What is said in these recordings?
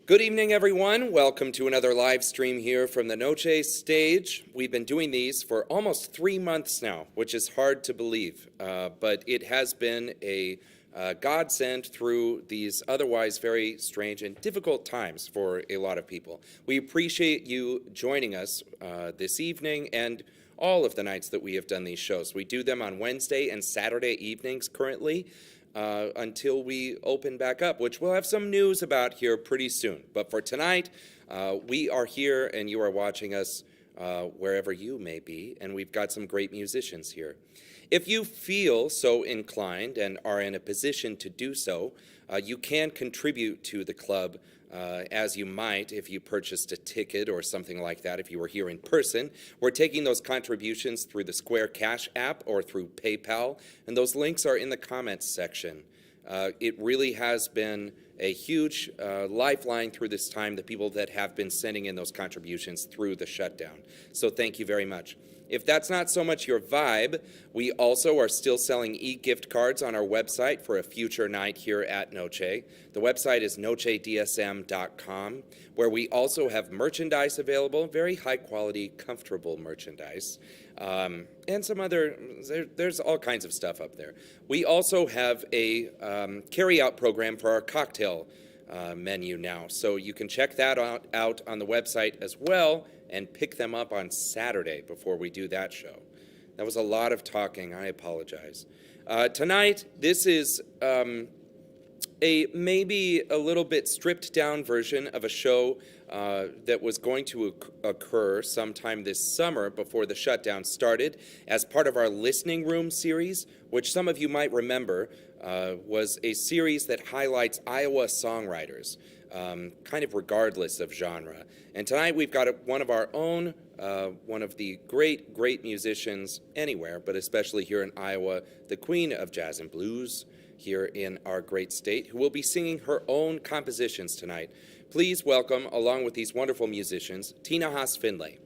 Good evening, everyone. Welcome to another live stream here from the Noce stage. We've been doing these for almost 3 months now, which is hard to believe, but it has been a godsend through these otherwise very strange and difficult times for a lot of people. We appreciate you joining us this evening and all of the nights that we have done these shows. We do them on Wednesday and Saturday evenings currently. Until we open back up, which we'll have some news about here pretty soon. But for tonight, we are here and you are watching us wherever you may be, and we've got some great musicians here. If you feel so inclined and are in a position to do so, you can contribute to the club as you might if you purchased a ticket or something like that if you were here in person. We're taking those contributions through the Square Cash app or through PayPal, and those links are in the comments section. It really has been a huge lifeline through this time, the people that have been sending in those contributions through the shutdown. So thank you very much. If that's not so much your vibe, we also are still selling e-gift cards on our website for a future night here at Noce. The website is nocedsm.com, where we also have merchandise available, very high-quality, comfortable merchandise, and some other, there's all kinds of stuff up there. We also have a carry-out program for our cocktail menu now, so you can check that out on the website as well, and pick them up on Saturday before we do that show. That was a lot of talking. I apologize. Tonight, this is a maybe a little bit stripped down version of a show that was going to occur sometime this summer before the shutdown started as part of our Listening Room series, which some of you might remember was a series that highlights Iowa songwriters, kind of regardless of genre. And tonight we've got one of our own, one of the great musicians anywhere, but especially here in Iowa, the queen of jazz and blues here in our great state, who will be singing her own compositions tonight. Please welcome, along with these wonderful musicians, Tina Haase Findlay.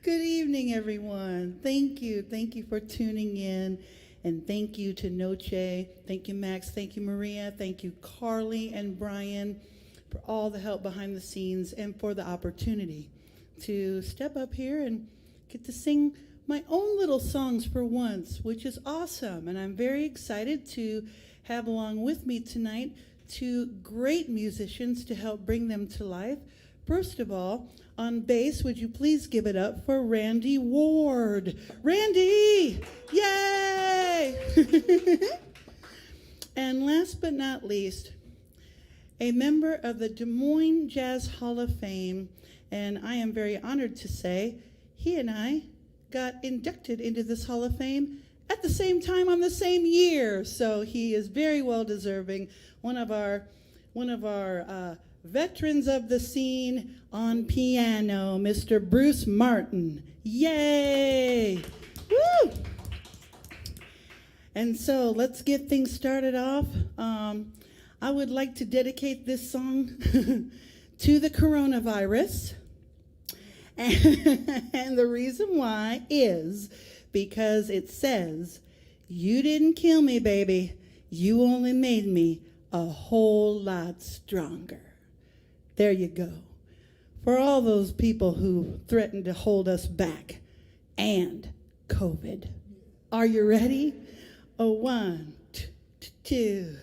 Good evening, everyone. Thank you for tuning in, and thank you to Noce. Thank you, Max. Thank you, Maria. Thank you, Carly and Brian, for all the help behind the scenes and for the opportunity to step up here and get to sing my own little songs for once, which is awesome. And I'm very excited to have along with me tonight 2 great musicians to help bring them to life. First of all, on bass, would you please give it up for Randy Ward? Randy! Yay! And last but not least, a member of the Des Moines Jazz Hall of Fame, and I am very honored to say he and I got inducted into this Hall of Fame at the same time on the same year, so he is very well deserving. One of our veterans of the scene on piano, Mr. Bruce Martin. Yay! Woo! And so let's get things started off. I would like to dedicate this song to the coronavirus. And the reason why is because it says, "You didn't kill me, baby. You only made me a whole lot stronger." There you go. For all those people who threatened to hold us back and COVID. Are you ready? A 1, 2,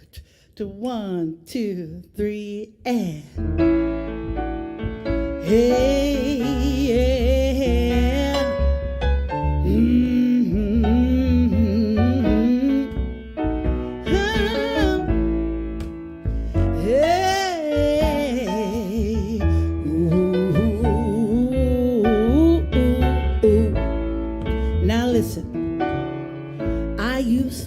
1, 2, 3, and. Hey, yeah.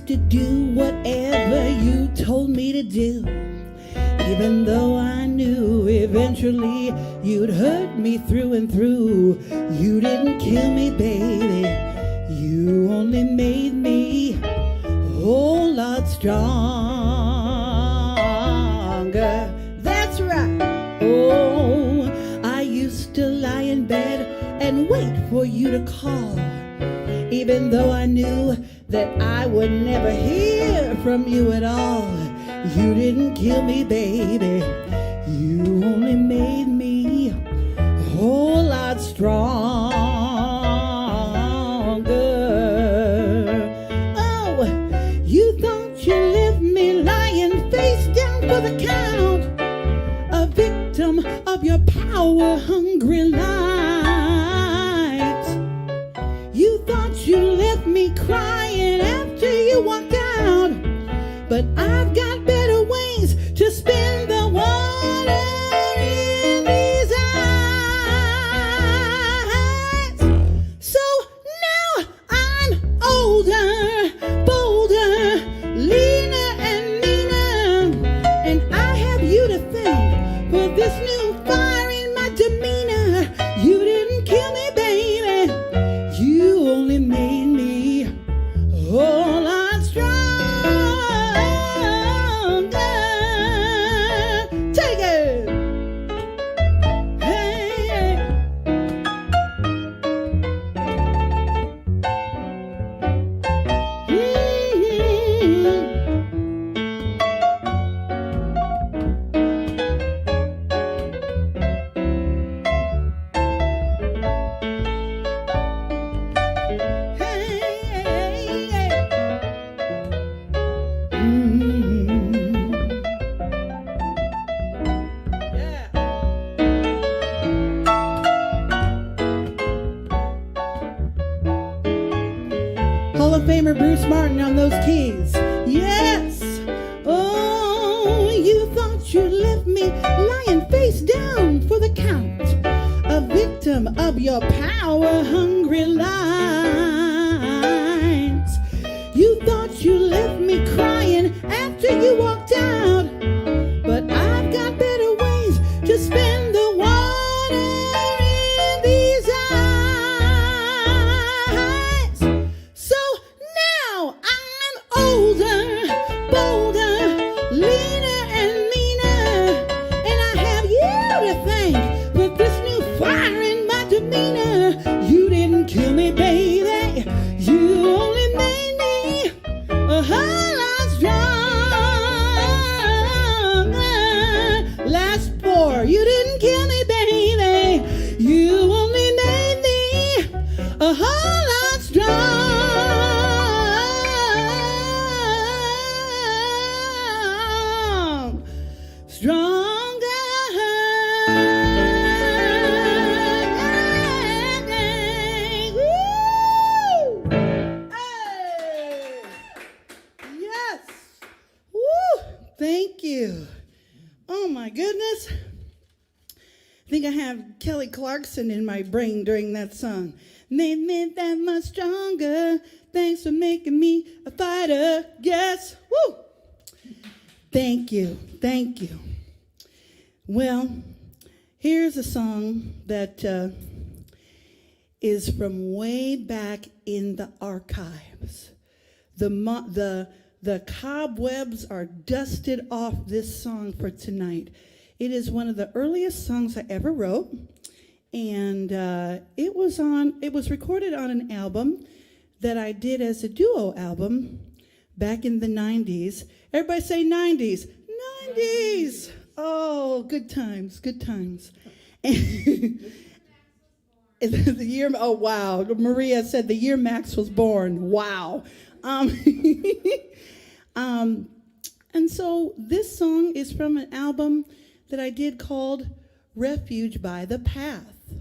To do whatever you told me to do, even though I knew eventually you'd hurt me through and through. You didn't kill me, baby. You only made me a whole lot stronger. That's right. Oh, I used to lie in bed and wait for you to call. even though I knew that I would never hear from you at all. You didn't kill me, baby. You only made me a whole lot stronger. Oh, you thought you left me lying face down for the count, a victim of your power-hungry lies. You thought you left me crying after you walked out, but I've got better ways to spend the water in these eyes. So now I'm older, bolder, leaner and meaner, and I have you to thank for this new fire in my demeanor. You didn't kill me, baby. You only made me a whole lot stronger. Take it. Hey. Hall of Famer Bruce Martin on those keys. Yes. Oh, you thought you left me lying face down for the count, a victim of your power-hungry lies. You thought you left me crying after you walked out, but I've got better ways to spend the water in these eyes. So now I'm older, bolder, leaner and meaner, and I have you to thank for this new fire in my demeanor. You didn't kill me, baby. You only made me a whole lot stronger. Last four. You didn't kill me, baby. You only made me a whole lot stronger. Woo! Hey! Yes. Woo! Thank you. Oh my goodness. I think I have Kelly Clarkson in my brain during that song. Made me that much stronger. Thanks for making me a fighter. Yes. Woo! Thank you. Thank you. Well, here's a song that is from way back in the archives. The cobwebs are dusted off this song for tonight. It is one of the earliest songs I ever wrote, and it was recorded on an album that I did as a duo album back in the 90s. Everybody say 90s. 90s. Oh, good times, good times. The year, oh wow, Maria said the year Max was born. Wow. And so this song is from an album that I did called Refuge by the Path,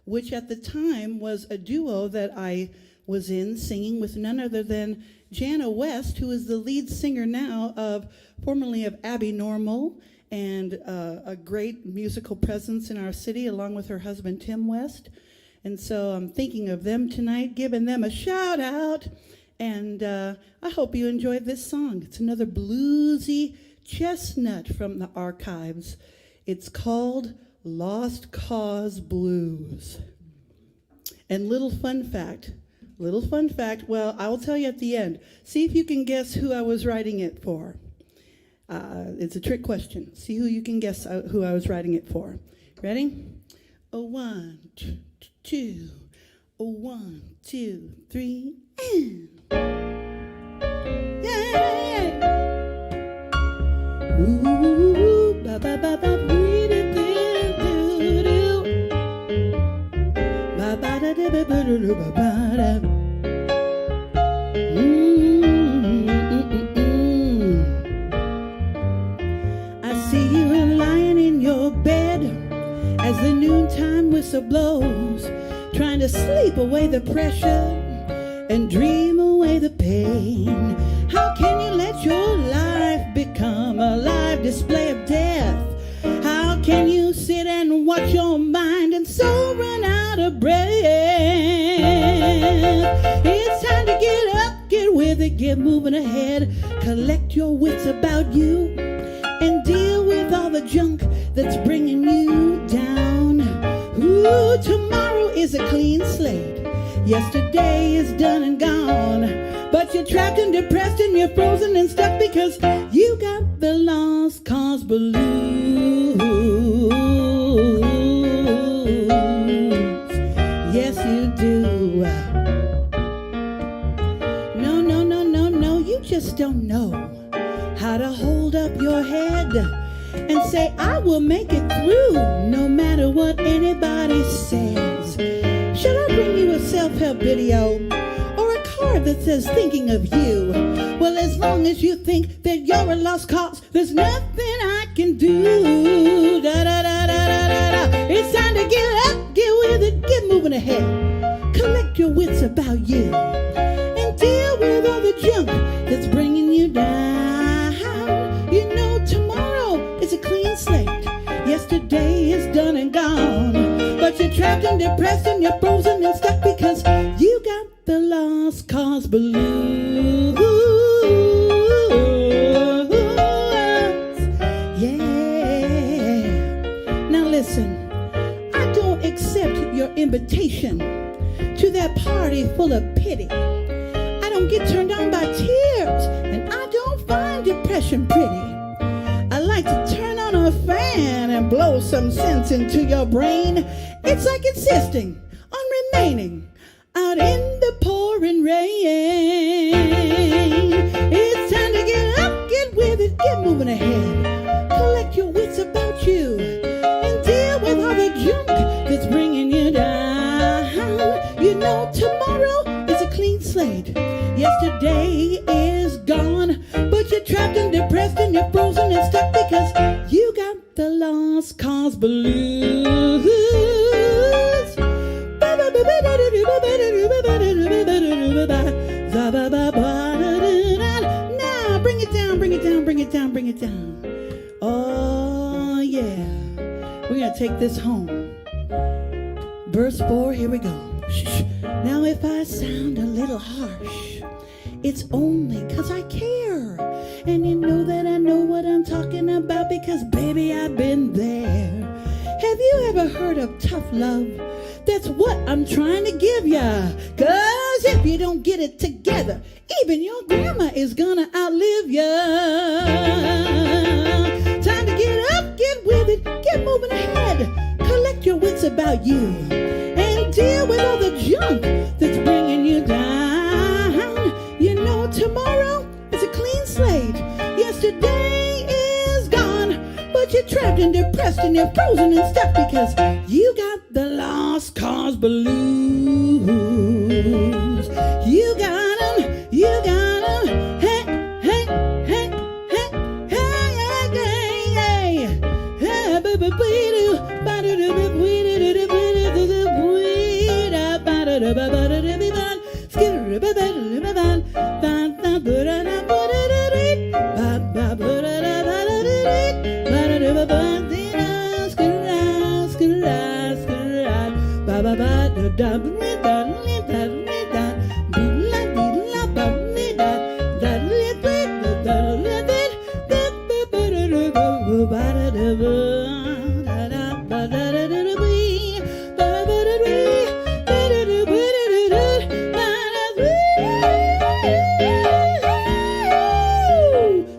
which at the time was a duo that I was in singing with none other than Jana West, who is the lead singer now formerly of Abby Normal, and a great musical presence in our city, along with her husband, Tim West. And so I'm thinking of them tonight, giving them a shout out. And I hope you enjoyed this song. It's another bluesy chestnut from the archives. It's called Lost Cause Blues. And little fun fact, well, I will tell you at the end. See if you can guess who I was writing it for. It's a trick question. See who you can guess who I was writing it for. Ready? 1, 2, 1, 2, 3, and yeah. Ooh, ba ba ba ba, dee dee doo doo. Ba ba da da ba ba da ba ba da. I see you lying in your bed as the noontime whistle blows, trying to sleep away the pressure and dream away the pain. How can you let your life become a live display of death? How can you sit and watch your mind and soul run out of breath? It's time to get up, get with it, get moving ahead. Collect your wits about you and deal with all the junk that's bringing you down. Ooh, tomorrow is a clean slate. Yesterday is done and gone. But you're trapped and depressed and you're frozen and stuck because you got the lost cause blues. Yes, you do. No, no, no, no, no. You just don't know how to hold up your head and say, I will make it through no matter what anybody says. Should I bring you a self-help video or a card that says thinking of you? Well, as long as you think that you're a lost cause, there's nothing I can do. Da, da, da, da, da, da, da. It's time to get up, get with it, get moving ahead. Collect your wits about you and deal with all the junk that's bringing you down. You know tomorrow is a clean slate. Yesterday is done and gone. But you're trapped and depressed and you're frozen and stuck because you got the lost cause blues. Yeah. Now listen, I don't accept your invitation to that party full of pity. I don't get turned on by tears and I don't find depression pretty. I like to turn on a fan and blow some sense into your brain. It's like insisting on remaining out in the pouring rain. It's time to get up, get with it, get moving ahead. Collect your wits about you and deal with all the junk that's bringing you down. You know tomorrow is a clean slate. Yesterday is gone, but you're trapped and depressed and you're frozen and stuck because you got the lost cause blues. Now bring it down, bring it down, bring it down, bring it down. Oh yeah, we're gonna take this home. Verse 4, here we go. Now if I sound a little harsh, it's only 'cause I care. And you know that I know what I'm talking about because baby I've been there. Have you ever heard of tough love? That's what I'm trying to give ya. 'Cause if you don't get it together, even your grandma is gonna outlive ya. Time to get up, get with it, get moving ahead. Collect your wits about you and deal with all the junk that's bringing you down. You know tomorrow is a clean slate. Yesterday is gone, but you're trapped and depressed and you're frozen and stuck because you got the lost cause blues. You got 'em, hey, hey, hey, hey, hey, hey, hey,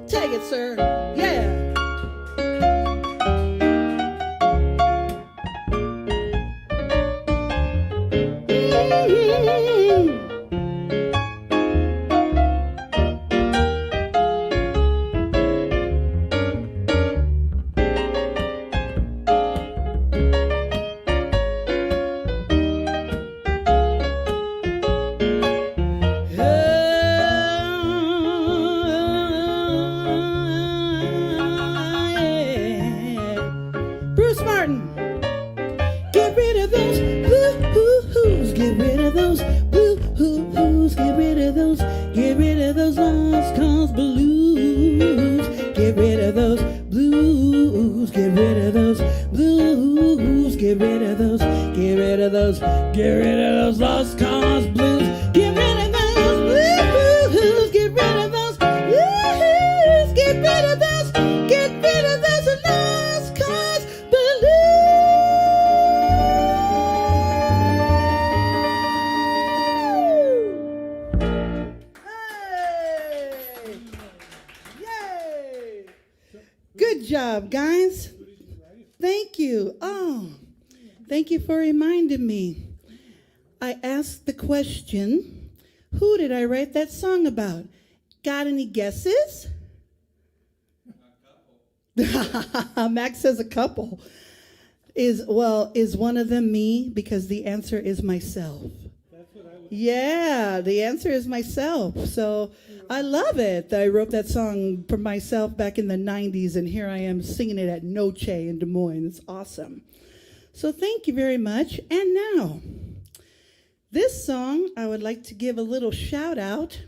Take it, sir. Yeah. Get rid of those boo-hoo-hoos. Get rid of those boo-hoo-hoos. Get rid of those. Get rid of those lost cause blues. Get rid of those blues. Get rid of those blues. Get rid of those. Get rid of those. Get rid of those lost cause blues. Get rid of those blues. Get rid of those blues. Get rid of those. Get rid of those lost cause blues. Hey! Yay! Good job, guys. Thank you. Oh, thank you for reminding me. I asked the question, who did I write that song about? Got any guesses? Max says a couple. Is one of them me? Because the answer is myself. That's what I would. Yeah, the answer is myself. So I love it that I wrote that song for myself back in the 90s, and here I am singing it at Noce in Des Moines. It's awesome. So thank you very much. And now, this song I would like to give a little shout out.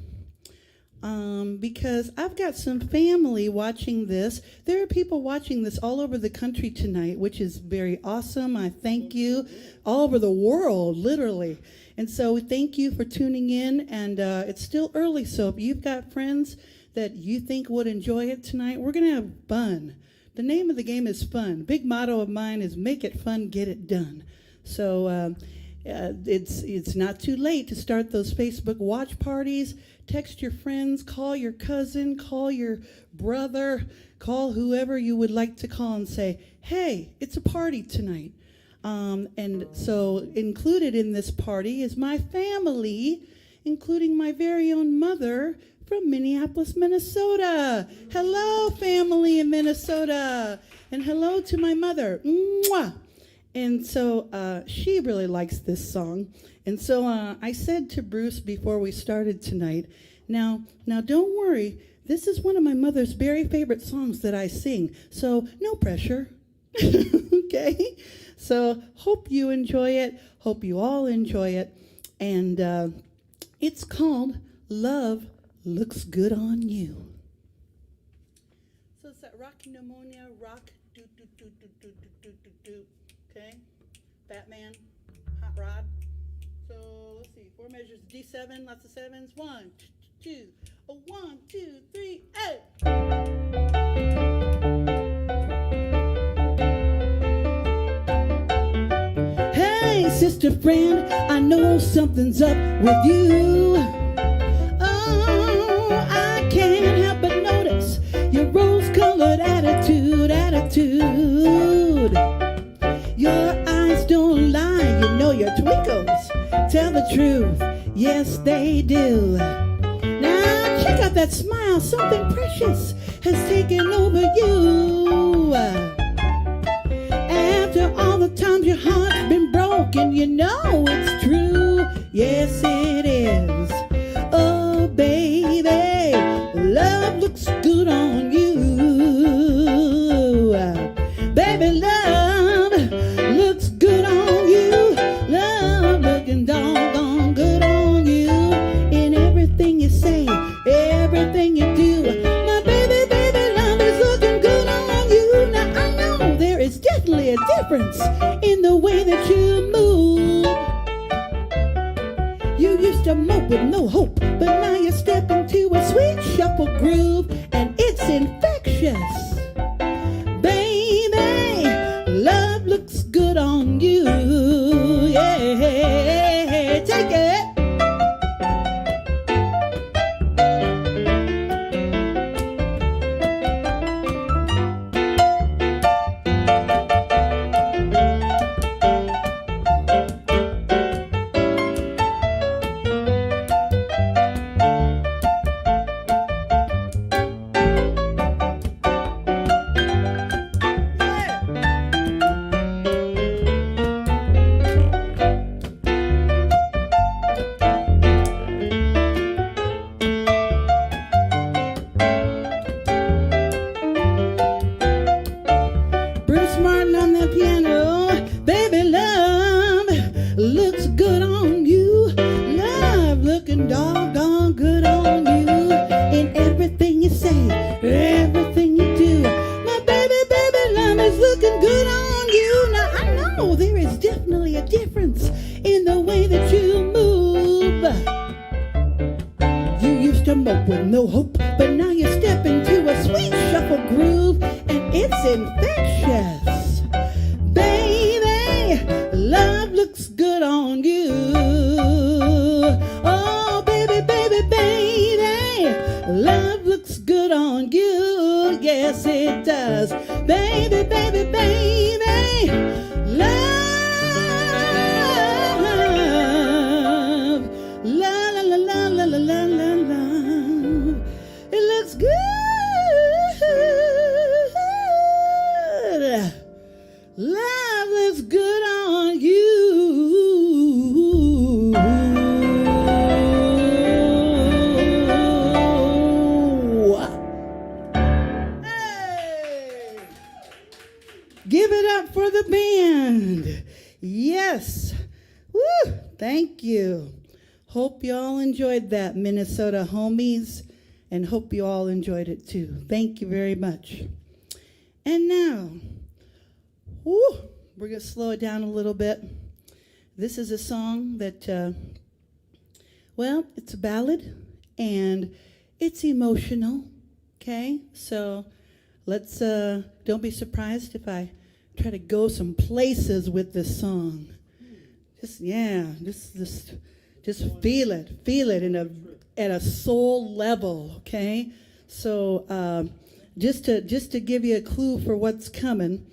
Because I've got some family watching this. There are people watching this all over the country tonight, which is very awesome. I thank you. All over the world, literally. And so thank you for tuning in. And it's still early, so if you've got friends that you think would enjoy it tonight, we're going to have fun. The name of the game is fun. Big motto of mine is make it fun, get it done. So it's not too late to start those Facebook watch parties. Text your friends, call your cousin, call your brother, call whoever you would like to call and say, hey, it's a party tonight. And so included in this party is my family, including my very own mother from Minneapolis, Minnesota. Hello, family in Minnesota. And hello to my mother. Mwah! And so she really likes this song. And so I said to Bruce before we started tonight, now don't worry, this is one of my mother's very favorite songs that I sing, so no pressure, okay? So hope you enjoy it, hope you all enjoy it, and it's called Love Looks Good on You. So it's that rock pneumonia, rock do, okay? Batman, hot rod. So let's see, 4 measures, D7, lots of sevens. 1, 2, 1, 2, 3, 8. Hey, sister friend, I know something's up with you. Oh, I can't help but notice your rose-colored attitude. Your eyes don't lie, you know your twinkles tell the truth, yes they do. Now check out that smile, something precious has taken over you. After all the times your heart's been broken, you know it's true, yes it is. Oh baby, love looks good on you. Baby, love looks good on you. Love looking doggone good on you. In everything you say, everything you do. My baby, love is looking good on you. Now I know there is definitely a difference in the way that you move. You used to mope with no hope, but now you step into a sweet shuffle groove, and it's infectious. Love looks good on you, yeah, take it. know there is definitely a difference in the way that you move. You used to mope with no hope, but now you step into a sweet shuffle groove, and it's infectious. Baby, love looks good on you. Oh, baby, baby, baby, love looks good on you. Yes, it does. Baby, baby, baby, love, la la la la la la la la la. It looks good. Love looks good on you. Hey! Give it up for the band. Yes. Woo! Thank you. Hope you all enjoyed that, Minnesota homies, and hope you all enjoyed it too. Thank you very much. And now, we're going to slow it down a little bit. This is a song that, it's a ballad, and it's emotional, okay? So let's, don't be surprised if I try to go some places with this song. Just feel it at a soul level, okay? So just to give you a clue for what's coming,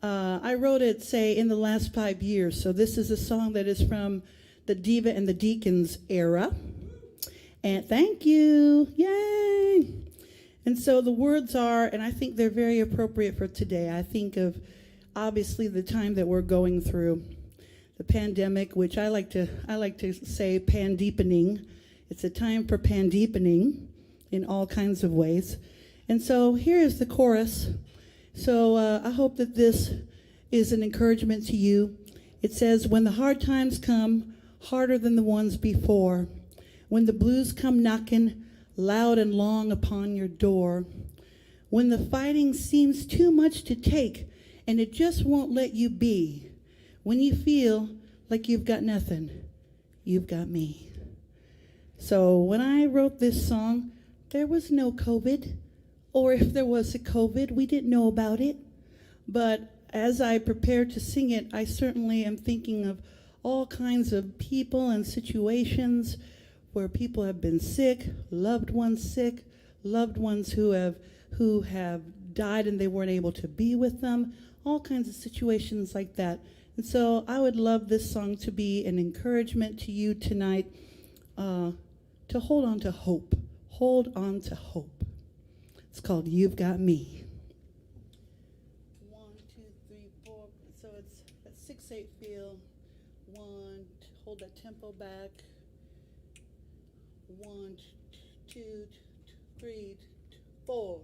I wrote it, say, in the last 5 years. So this is a song that is from the Diva and the Deacons era. And thank you. Yay. And so the words are, and I think they're very appropriate for today. I think of, obviously, the time that we're going through, the pandemic, which I like to say pan-deepening. It's a time for pan-deepening in all kinds of ways. And so here is the chorus. So I hope that this is an encouragement to you. It says, when the hard times come, harder than the ones before, when the blues come knocking loud and long upon your door, when the fighting seems too much to take and it just won't let you be, when you feel like you've got nothing, you've got me. So when I wrote this song, there was no COVID. Or if there was a COVID, we didn't know about it. But as I prepare to sing it, I certainly am thinking of all kinds of people and situations where people have been sick, loved ones who have died and they weren't able to be with them, all kinds of situations like that. And so I would love this song to be an encouragement to you tonight, to hold on to hope. Hold on to hope. It's called You've Got Me. 1, 2, 3, 4. So it's a 6/8 feel. 1, hold that tempo back. 1, 2, 3, 4.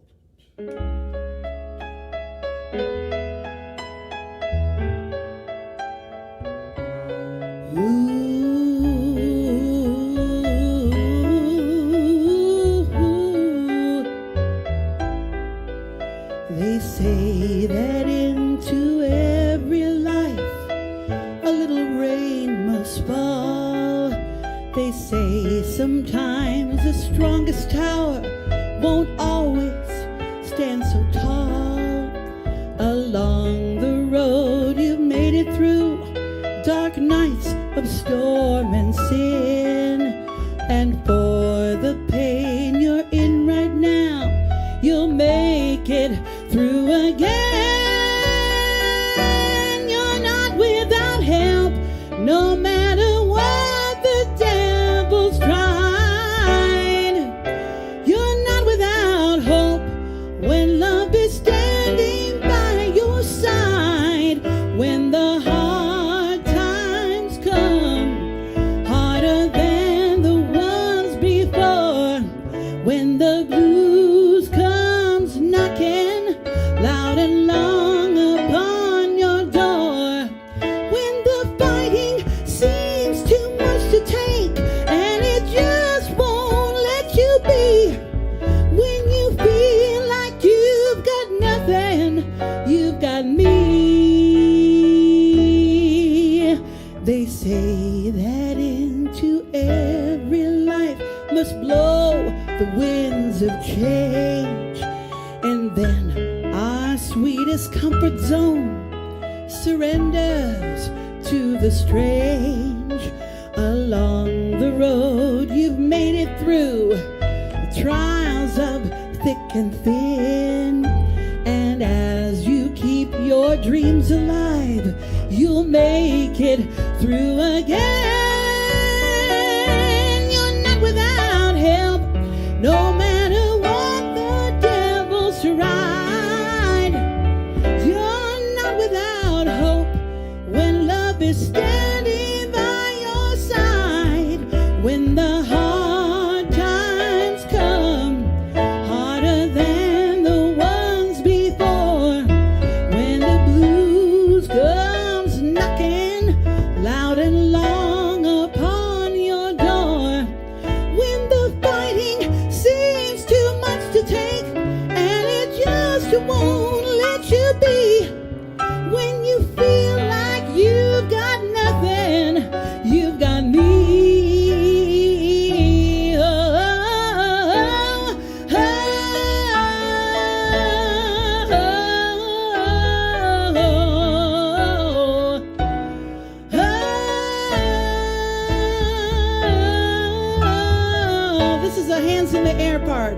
They say that into every life a little rain must fall. They say sometimes the strongest tower won't always stand so tall. Along the road you've made it through dark nights of storm and sin, and for the pain you're in right now, you'll make it through again. You're not without help, no matter what the devil's tried. You're not without hope when love is standing by your side. When the hard times come, harder must blow the winds of change. And then our sweetest comfort zone surrenders to the strange. Along the road you've made it through the trials of thick and thin. And as you keep your dreams alive, you'll make it through again. You're not without help, no matter what the devil's tried. You're not without hope when love is standing by your side. When the hard times come, harder than the ones before. When the blues comes knocking loud and long upon your door. When the fighting seems too much to take and it just won't let you be. When you feel like you've got nothing, you've got me. Oh, oh, oh. This is a hands in the air part.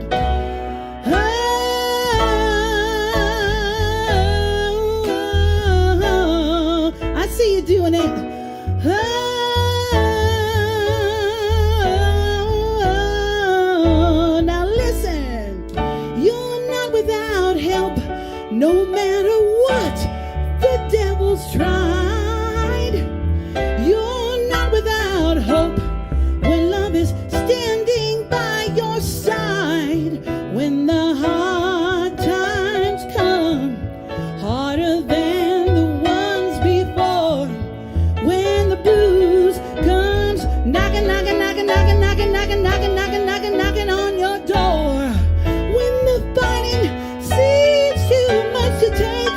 I see you doing it. Now listen, you're not without help, no matter what the devil's tried. You're not without hope when love is standing by your side. When the hard times come, harder than the ones before. When the blues comes knocking, knocking, knocking, knocking, knocking, knocking, knocking, knocking, knocking, knocking on your door. When the fighting seems too much to take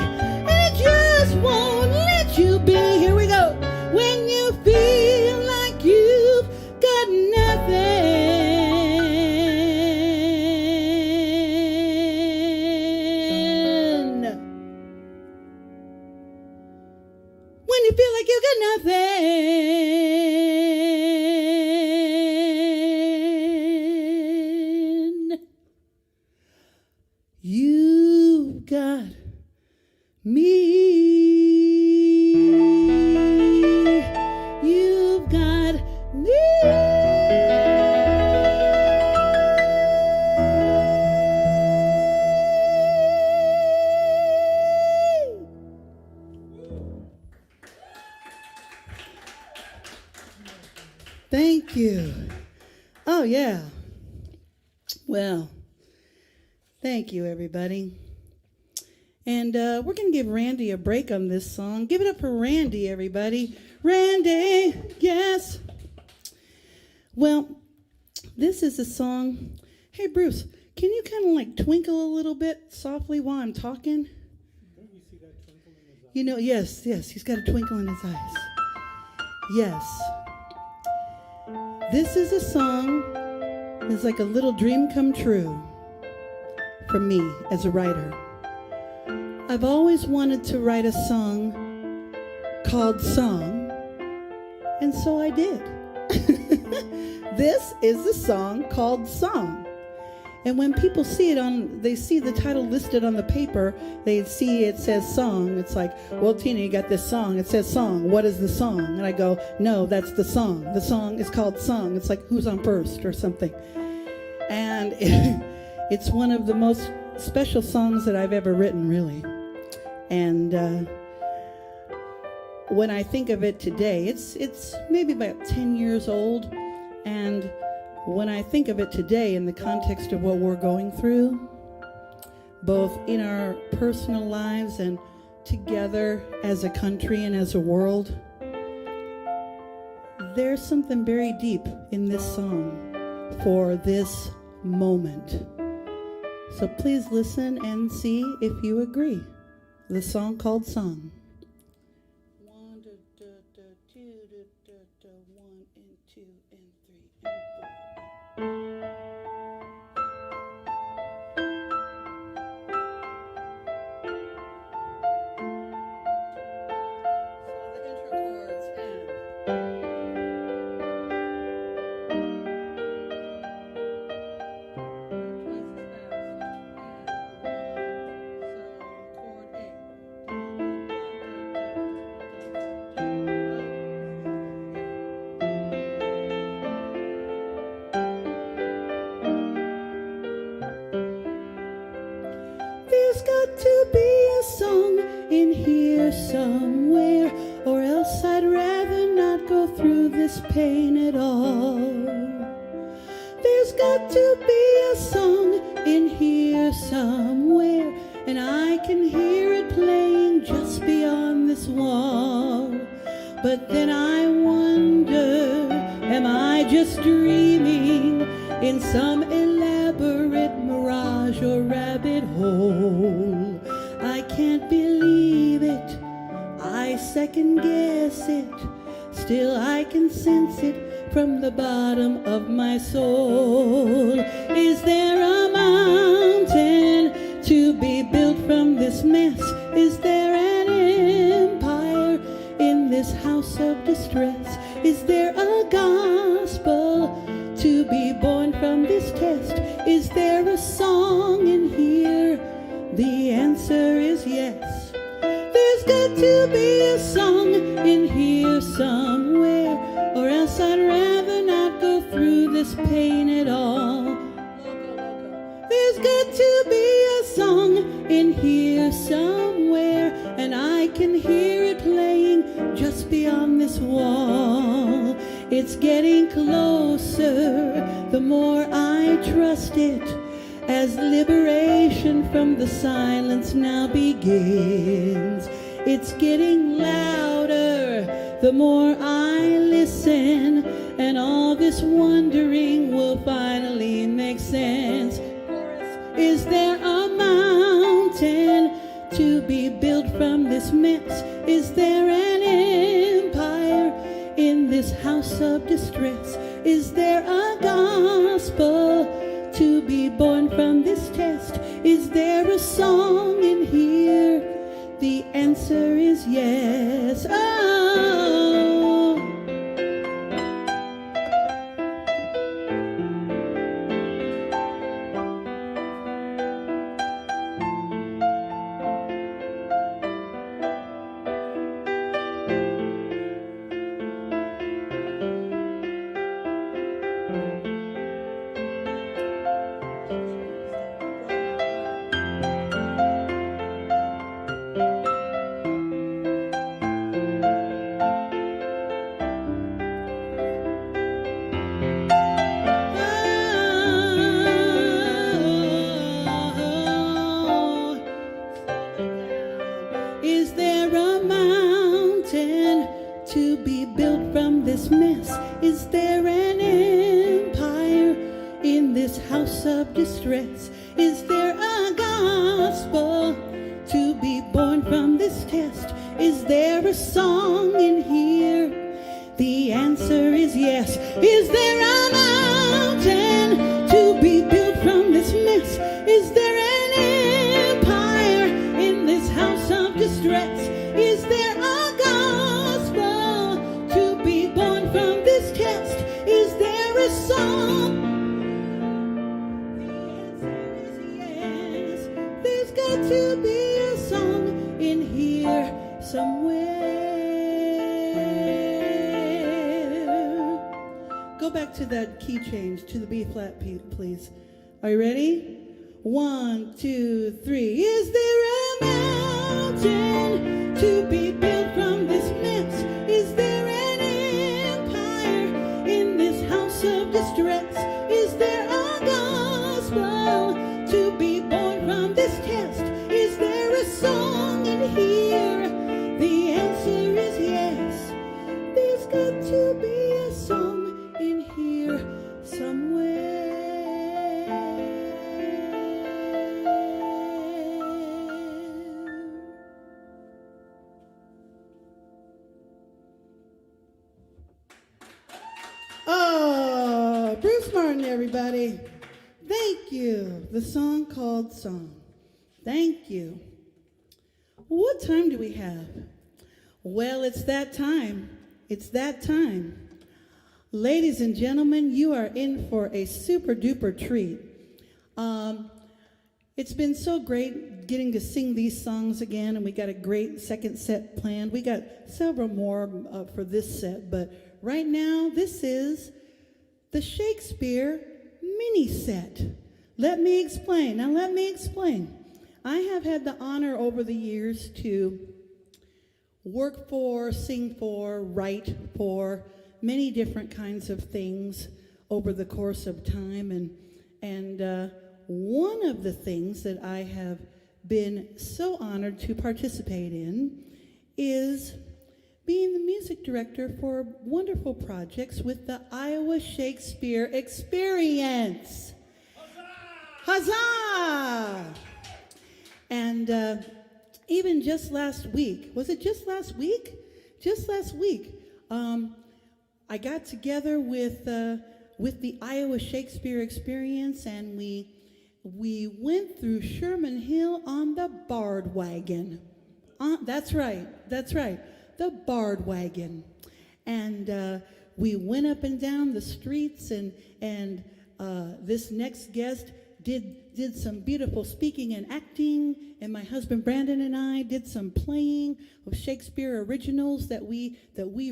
and it just won't let you be. Here we go. When you feel like you've got nothing. When you feel like you got nothing, you've got me. You've got me. Thank you. Oh, yeah. Well, thank you, everybody. And we're going to give Randy a break on this song. Give it up for Randy, everybody. Randy, yes. Well, this is a song. Hey, Bruce, can you kind of like twinkle a little bit softly while I'm talking? Don't you see that twinkle in his eye? You know, yes, he's got a twinkle in his eyes. Yes. This is a song that's like a little dream come true for me as a writer. I've always wanted to write a song called Song, and so I did. This is the song called Song. And when people see it they see the title listed on the paper, they see it says song. It's like, well, Tina, you got this song. It says song. What is the song? And I go, no, that's the song. The song is called Song. It's like, who's on first or something. And it's one of the most special songs that I've ever written, really. And when I think of it today, it's maybe about 10 years old. And when I think of it today in the context of what we're going through, both in our personal lives and together as a country and as a world, there's something very deep in this song for this moment. So please listen and see if you agree. The song called Song. 1, 2, 1 and 2 and 3 and 4. There's got to be a song in here somewhere, or else I'd rather not go through this pain at all. There's got to be a song in here somewhere, and I can hear it playing just beyond this wall. But then I wonder, am I just dreaming in some elaborate mirage or rabbit hole? I can't believe it, I second guess it, still I can sense it from the bottom of my soul. Is there a mountain to be built from this mess? Is there an empire in this house of distress? Is there a gospel to be born from this test? Is there a song in here? The answer is yes. There's got to be a song in here somewhere, or else I'd rather not go through this pain at all. There's got to be a song in here somewhere, and I can hear it playing just beyond this wall. It's getting closer the more I trust it, as liberation from the silence now begins. It's getting louder the more I listen, and all this wondering will finally make sense. Is there a mountain to be built from this mess? Is there an empire in this house of distress? Is there a gospel to be born from this test? Is there a song in here? The answer is yes. Oh. Is there an empire in this house of distress? Is there a gospel to be born from this test? Is there a song in here? The answer is yes. Is there a mountain to be built from this mess? Is there an empire in this house of distress? Is there a gospel to be born from this test? Is there a song? The answer is yes. There's got to be a song in here somewhere. Go back to that key change to the B flat, please. Are you ready? 1, 2, 3. Is there a mountain to be built from this mess? Is there an empire in this house of distress? Is there a gospel to be born from this test? Is there a song in here? The answer is yes. There's got to be a song in here somewhere. Martin, everybody. Thank you. The song called Song. Thank you. What time do we have? Well, it's that time. It's that time. Ladies and gentlemen, you are in for a super duper treat. It's been so great getting to sing these songs again, and we got a great second set planned. We got several more for this set, but right now, this is the Shakespeare mini set. Let me explain. Now, let me explain. I have had the honor over the years to work for, sing for, write for many different kinds of things over the course of time, and one of the things that I have been so honored to participate in is being the music director for wonderful projects with the Iowa Shakespeare Experience. Huzzah! Huzzah! And even just last week, was it just last week? Just last week, I got together with the Iowa Shakespeare Experience, and we went through Sherman Hill on the Bard Wagon. That's right, the Bard Wagon. And we went up and down the streets, and this next guest did some beautiful speaking and acting, and my husband Brandon and I did some playing of Shakespeare originals that we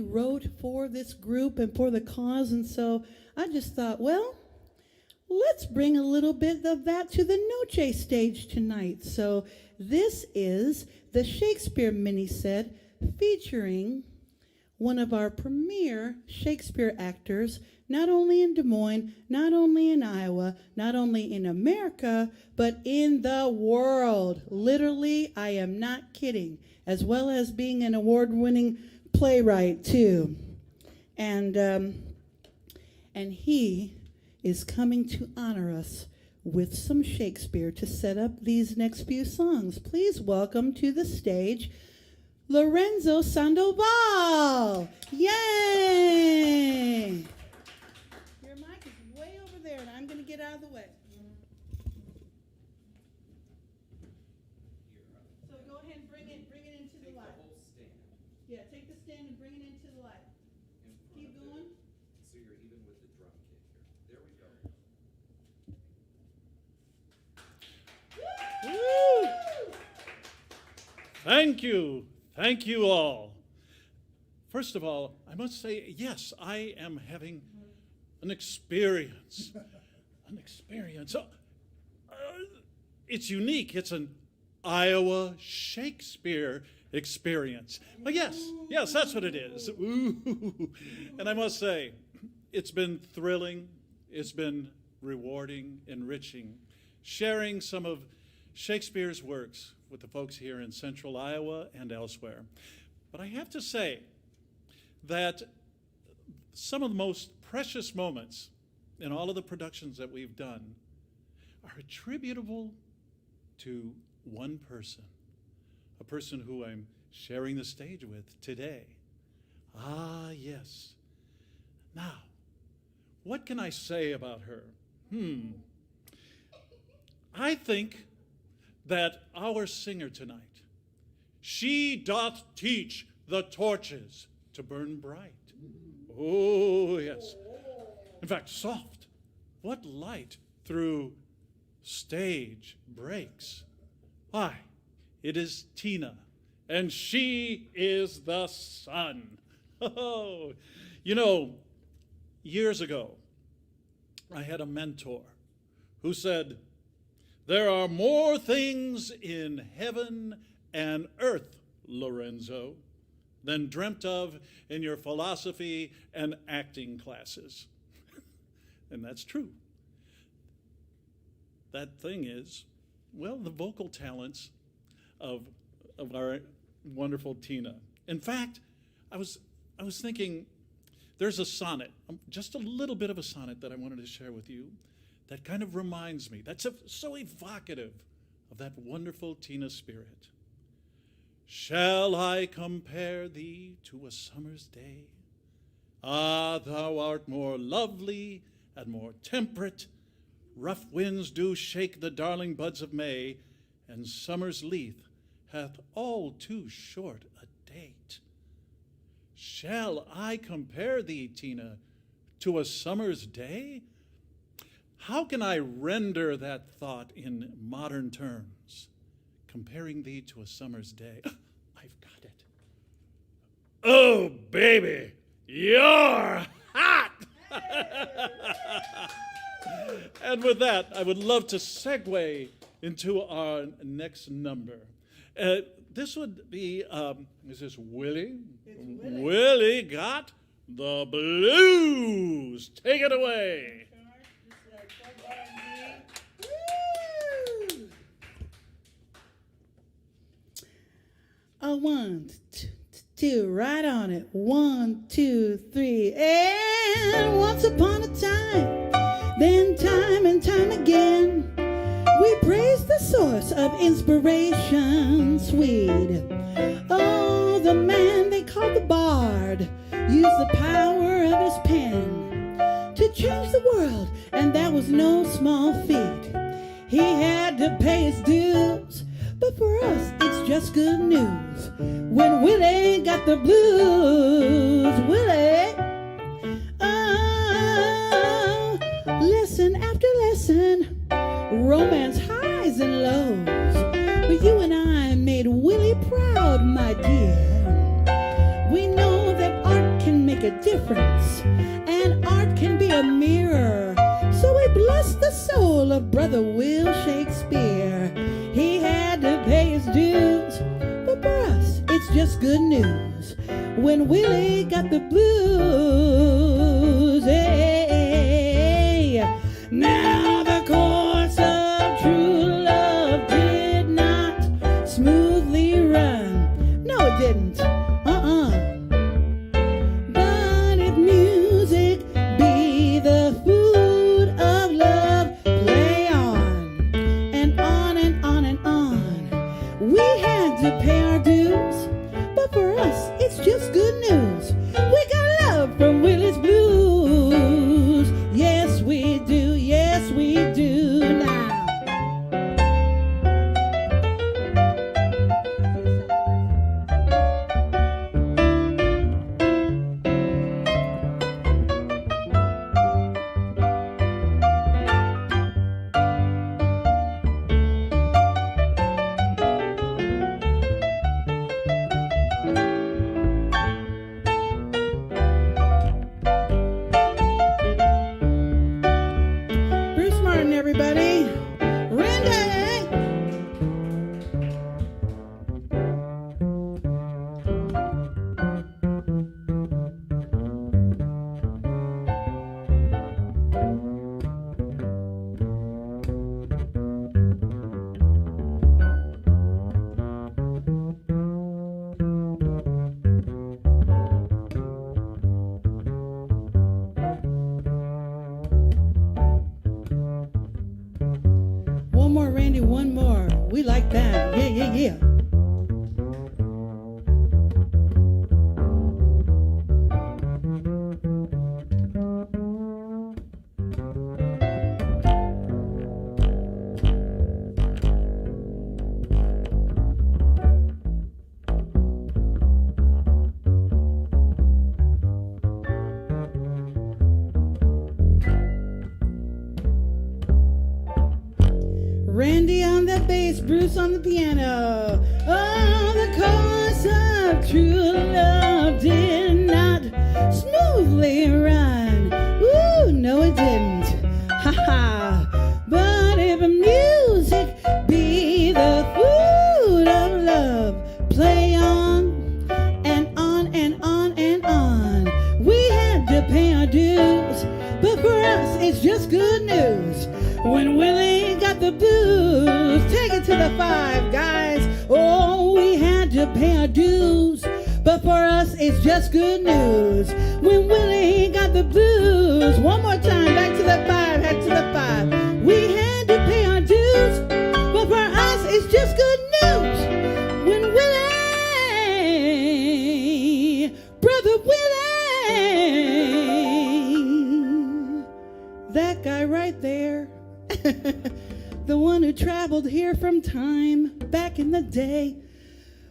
wrote for this group and for the cause. And so I just thought, well, let's bring a little bit of that to the Noce stage tonight. So this is the Shakespeare mini set featuring one of our premier Shakespeare actors, not only in Des Moines, not only in Iowa, not only in America, but in the world. Literally, I am not kidding, as well as being an award-winning playwright, too. And he is coming to honor us with some Shakespeare to set up these next few songs. Please welcome to the stage Lorenzo Sandoval. Yay! Your mic is way over there, and I'm going to get out of the way. So go ahead and bring it into the light. Take the whole stand Yeah, take the stand and bring it into the light. in front Keep of going. it, so you're even with the drum kit here. There we go. Woo! Thank you. Thank you all. First of all, I must say, yes, I am having an experience. An experience. It's unique. It's an Iowa Shakespeare experience. But yes, that's what it is. Ooh. And I must say, it's been thrilling. It's been rewarding, enriching, sharing some of Shakespeare's works with the folks here in central Iowa and elsewhere. But I have to say that some of the most precious moments in all of the productions that we've done are attributable to one person, a person who I'm sharing the stage with today. Ah, yes. Now, what can I say about her? I think that our singer tonight, she doth teach the torches to burn bright. Oh, yes. In fact, soft. What light through stage breaks? Why, it is Tina, and she is the sun. Oh, you know, years ago, I had a mentor who said, "There are more things in heaven and earth, Lorenzo, than dreamt of in your philosophy and acting classes." And that's true. That thing is, well, the vocal talents of our wonderful Tina. In fact, I was thinking, there's a sonnet, just a little bit of a sonnet that I wanted to share with you that kind of reminds me, that's so evocative of that wonderful Tina spirit. Shall I compare thee to a summer's day? Ah, thou art more lovely and more temperate. Rough winds do shake the darling buds of May, and summer's leaf hath all too short a date. Shall I compare thee, Tina, to a summer's day? How can I render that thought in modern terms? Comparing thee to a summer's day. I've got it. Oh, baby, you're hot! And with that, I would love to segue into our next number. This would be, is this Willie? It's Willie. Willie got the blues. Take it away. Woo! A 1, 2, right on it. 1, 2, 3, and once upon a time, then time and time again, we praise the source of inspiration sweet. Oh, the man they call the bard used the power of his pen to change the world, and that was no small feat. He had to pay his dues, but for us, it's just good news. When Willie got the blues, Willie, oh, lesson after lesson, romance highs and lows. But you and I made Willie proud, my dear. We know that art can make a difference, and art can be a mirror. So we bless the soul of Brother Will Shakespeare. He had to pay his dues, but for us, it's just good news. When Willie got the blues, hey, now the course of true love did not smoothly run. No, it didn't. But if music be the food of love, play on and on and on and on. We had to pay our dues, but for us, it's just good news. We got love from Willie's Blues. Yes, we do. Yes, we do now. Bruce Martin, everybody. Randy. One more, Randy, one more. We like that. Yeah, yeah, yeah. Randy on the bass, Bruce on the piano. Oh, the course of true love did not smoothly run. Ooh, no it didn't. Ha ha. But if music be the food of love, play on and on and on and on. We had to pay our dues, but for us it's just good news. When Willie got the blues, take it to the 5, guys. Oh, we had to pay our dues, but for us it's just good news. When Willie got the blues, one more time, back to the 5, back to the 5. We had to pay our dues, but for us it's just good news. When Willie, Brother Willie, The one who traveled here from time back in the day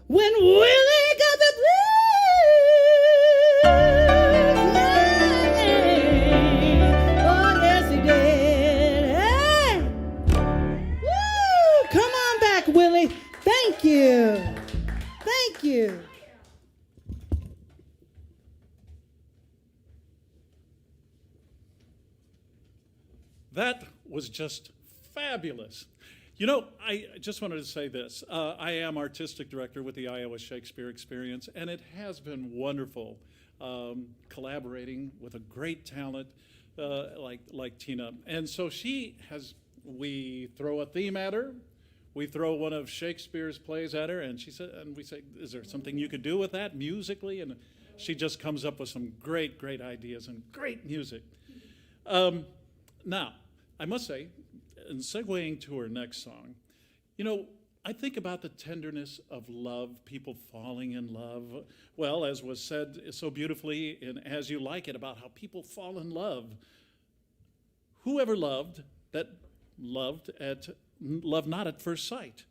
when Willie got the blues. Yeah. Oh, yes, he did. Hey! Woo! Come on back, Willie. Thank you. Thank you. That was just fabulous. You know, I just wanted to say this. I am artistic director with the Iowa Shakespeare Experience, and it has been wonderful collaborating with a great talent like Tina. And so we throw a theme at her, we throw one of Shakespeare's plays at her, and we say, is there something you could do with that musically? And she just comes up with some great ideas and great music. Now, I must say, in segueing to her next song, you know, I think about the tenderness of love, people falling in love. Well, as was said so beautifully in As You Like It, about how people fall in love. Whoever loved not at first sight.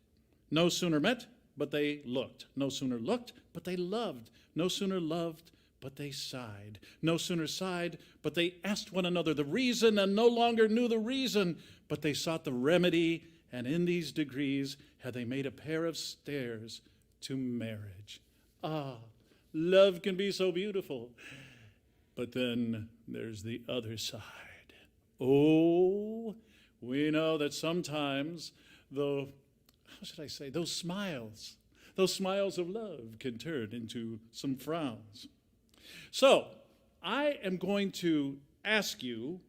No sooner met, but they looked. No sooner looked, but they loved. No sooner loved, but they sighed. No sooner sighed, but they asked one another the reason and no longer knew the reason, but they sought the remedy, and in these degrees had they made a pair of stairs to marriage. Ah, love can be so beautiful. But then there's the other side. Oh, we know that sometimes, those smiles of love can turn into some frowns. So, I am going to ask you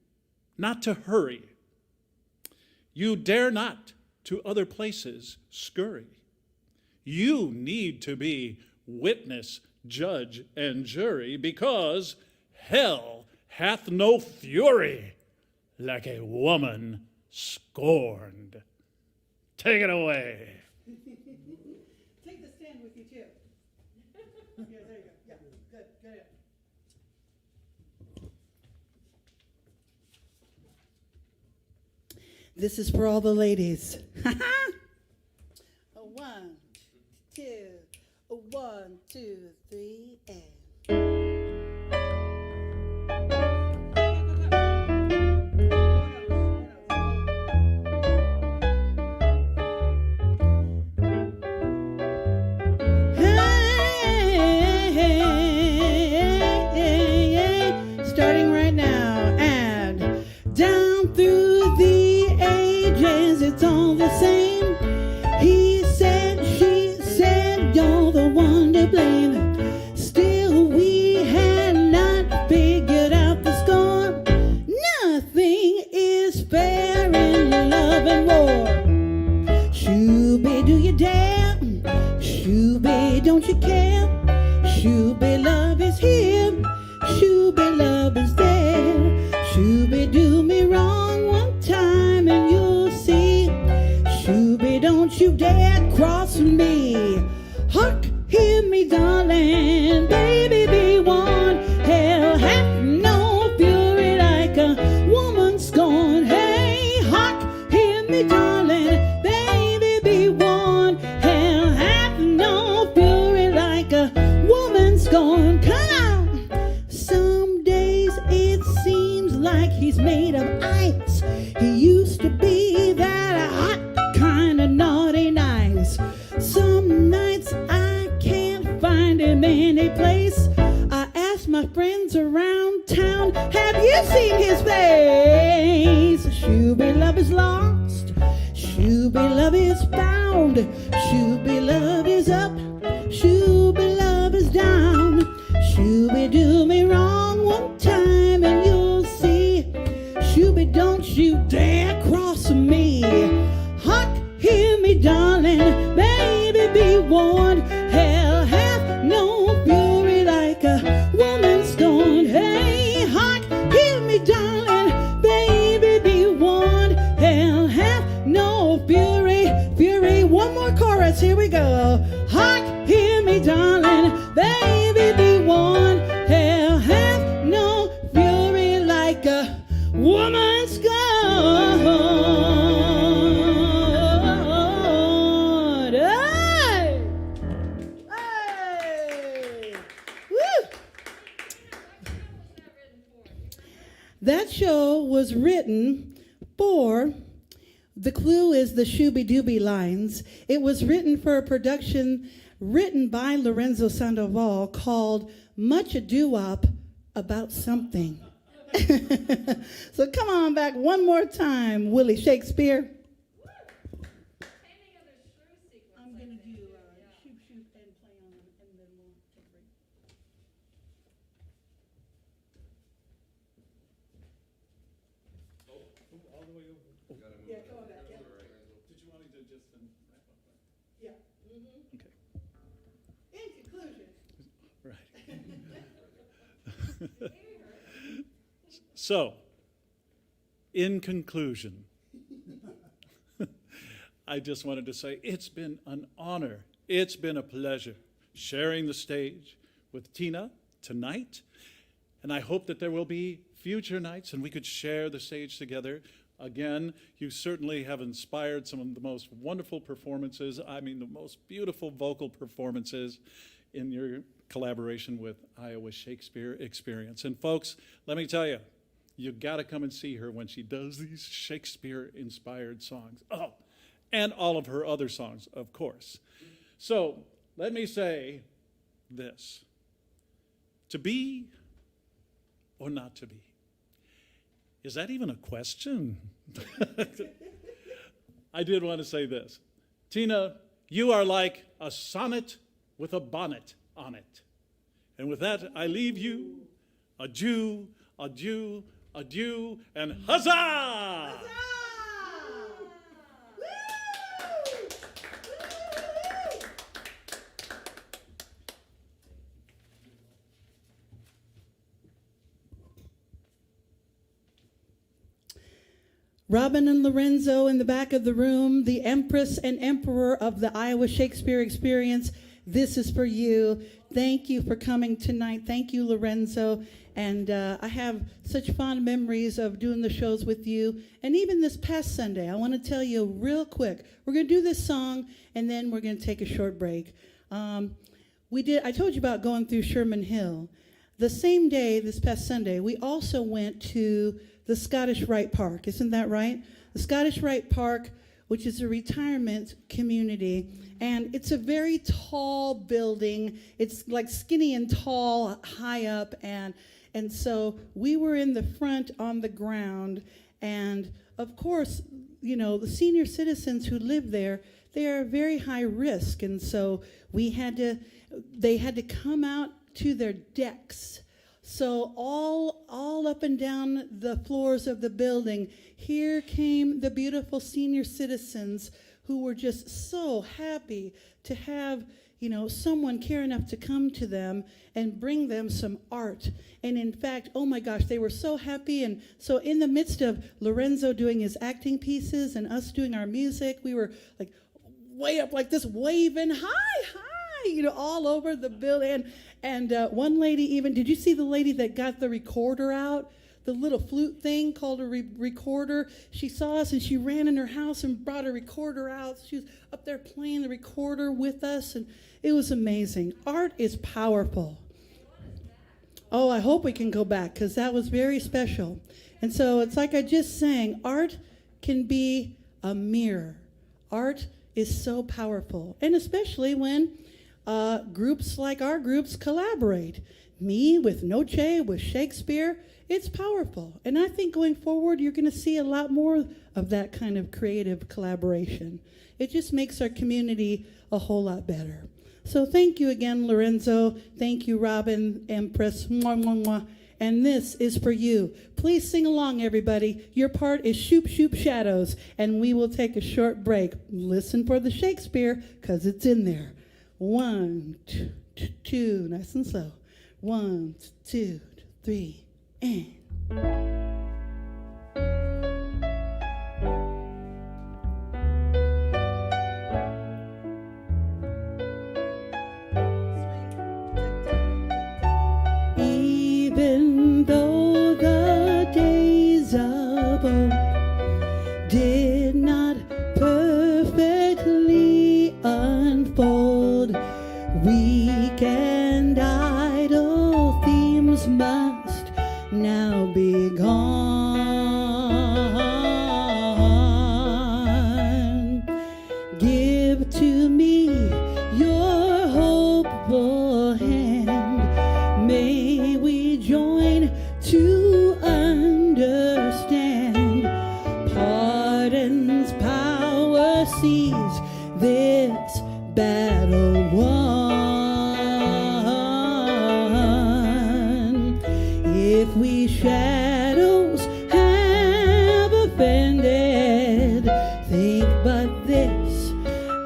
not to hurry. You dare not to other places scurry. You need to be witness, judge, and jury, because hell hath no fury like a woman scorned. Take it away. Take the stand with you, too. Yeah, there you go. Yeah, good. This is for all the ladies. A 1, 2, a 1, 2, 3, and. Starting right now, and down through the ages, it's all the same. He said, she said, you're the one to blame. Still, we had not figured out the score. Nothing is fair in love and war. Shooby, do you dare? Shooby, don't you care? Shooby, love is here. Shooby, love is there. Shooby, do me wrong one time and you'll see. Shooby, don't you dare cross me. Hark, hear me, darling. Baby, be warned. Hell hath no fury like a woman scorned. Hey, hark, hear me, darling. Baby, be warned. Hell hath no fury like a woman scorned. Come on. Some days it seems like he's made of ice. He used to be that hot kind of naughty nice. Some nights I can't find him any place. I asked my friends around town, have you seen his face? Shooby love is lost. Shooby love is found. Shooby love is up. Shooby love is down. Shooby, do me wrong one time and you'll see. Shooby, don't you dare cross me. Hark, hear me, darling. Baby, be warned. Hell hath no fury like a woman scorned. Hey, hark, hear me, darling. Baby, be warned. Hell hath no fury. Fury, one more chorus. Here we That show was written for, the clue is the shooby-dooby lines. It was written for a production written by Lorenzo Sandoval called Much Ado About Something. So come on back one more time, Willie Shakespeare. I'm going to do shoot, shoot, and play on them, and then we'll take a break. All the way over. Yeah, come on back. Yeah. Did you want to just wrap up? Yeah. Mm-hmm. Okay. In conclusion. Right. So, in conclusion, I just wanted to say it's been an honor. It's been a pleasure sharing the stage with Tina tonight. And I hope that there will be future nights and we could share the stage together. Again, you certainly have inspired some of the most wonderful performances. I mean, the most beautiful vocal performances in your collaboration with Iowa Shakespeare Experience. And folks, let me tell you, you got to come and see her when she does these Shakespeare-inspired songs. Oh, and all of her other songs, of course. So let me say this. To be or not to be? Is that even a question? I did want to say this. Tina, you are like a sonnet with a bonnet on it. And with that, I leave you. Adieu, adieu, adieu, and huzzah! Robin and Lorenzo in the back of the room, the Empress and Emperor of the Iowa Shakespeare Experience, this is for you. Thank you for coming tonight. Thank you, Lorenzo. And I have such fond memories of doing the shows with you. And even this past Sunday, I want to tell you real quick, we're going to do this song, and then we're going to take a short break. I told you about going through Sherman Hill. The same day, this past Sunday, we also went to the Scottish Rite Park. Isn't that right? The Scottish Rite Park, which is a retirement community, and it's a very tall building. It's like skinny and tall, high up, and so we were in the front on the ground, and of course, you know, the senior citizens who live there, they are very high risk, and so they had to come out to their decks. So all up and down the floors of the building, here came the beautiful senior citizens who were just so happy to have, you know, someone care enough to come to them and bring them some art. And in fact, oh my gosh, they were so happy. And so in the midst of Lorenzo doing his acting pieces and us doing our music, we were like way up like this, waving, hi, you know, all over the building. And one lady even, did you see the lady that got the recorder out? The little flute thing called a recorder. She saw us and she ran in her house and brought a recorder out. She was up there playing the recorder with us, and it was amazing. Art is powerful. Oh, I hope we can go back, because that was very special. And so it's like I just sang, art can be a mirror. Art is so powerful, and especially when groups like our groups collaborate. Me with Noce, with Shakespeare, it's powerful. And I think going forward, you're going to see a lot more of that kind of creative collaboration. It just makes our community a whole lot better. So thank you again, Lorenzo. Thank you, Robin, Empress. Mwah, mwah, mwah. And this is for you. Please sing along, everybody. Your part is Shoop Shoop Shadows, and we will take a short break. Listen for the Shakespeare, because it's in there. 1, 2, nice and slow. 1, 2, 3, and. Even though the days of old did not perfectly unfold, weak and idle themes must now be gone. Give to me your hopeful hand. May we join to understand. Pardon's power sees this battle won. If we shadows have offended, think but this,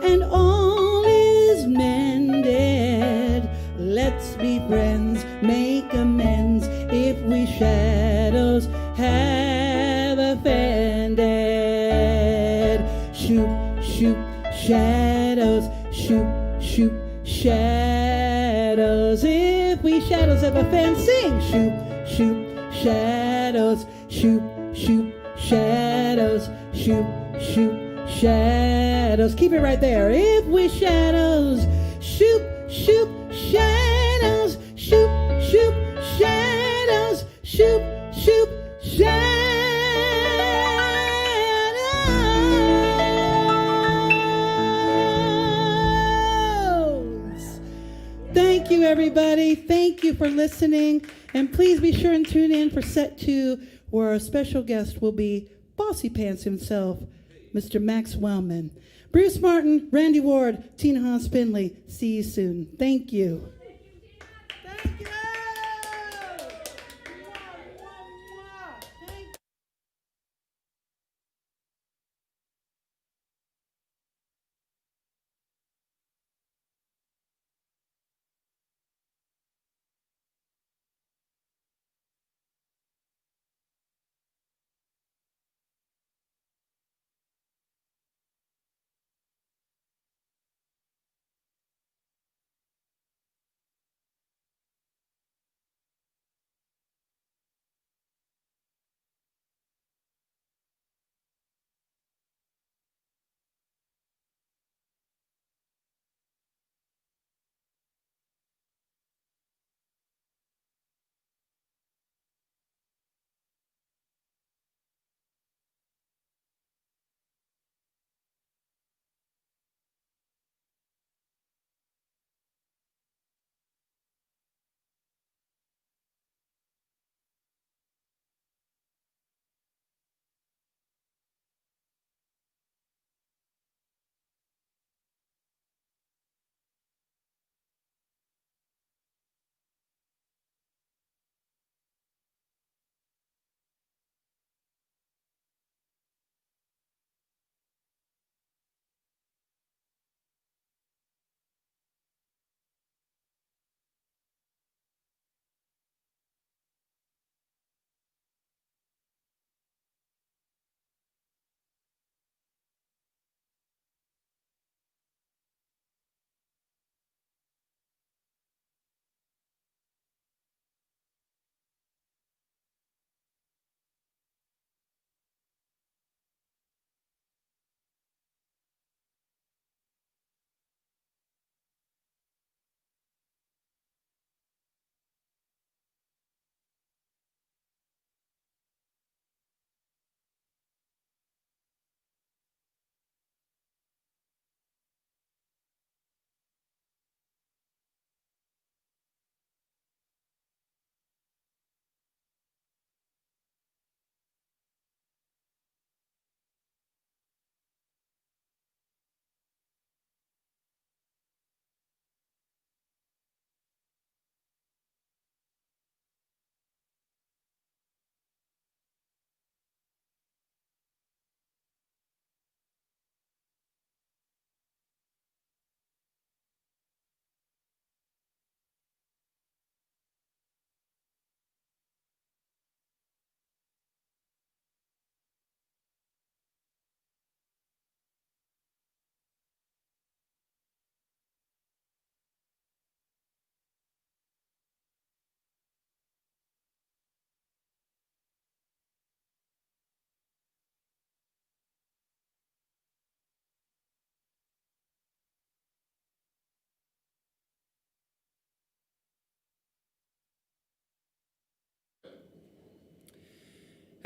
and all is mended. Let's be friends, make amends. If we shadows have offended, shoot, shoot, shadows, shoot, shoot, shadows. If we shadows have offended, sing, shoot, shoot, shadows, shoot, shoot, shadows, shoot, shoot, shadows. Keep it right there. If we shadows, shoot, shoot, shadows, shoot, shoot, shadows, shoot, shoot, shadows. Thank you, everybody. Thank you for listening. And please be sure and tune in for set 2, where our special guest will be Bossy Pants himself, Mr. Max Wellman. Bruce Martin, Randy Ward, Tina Haase Findlay. See you soon. Thank you. Thank you.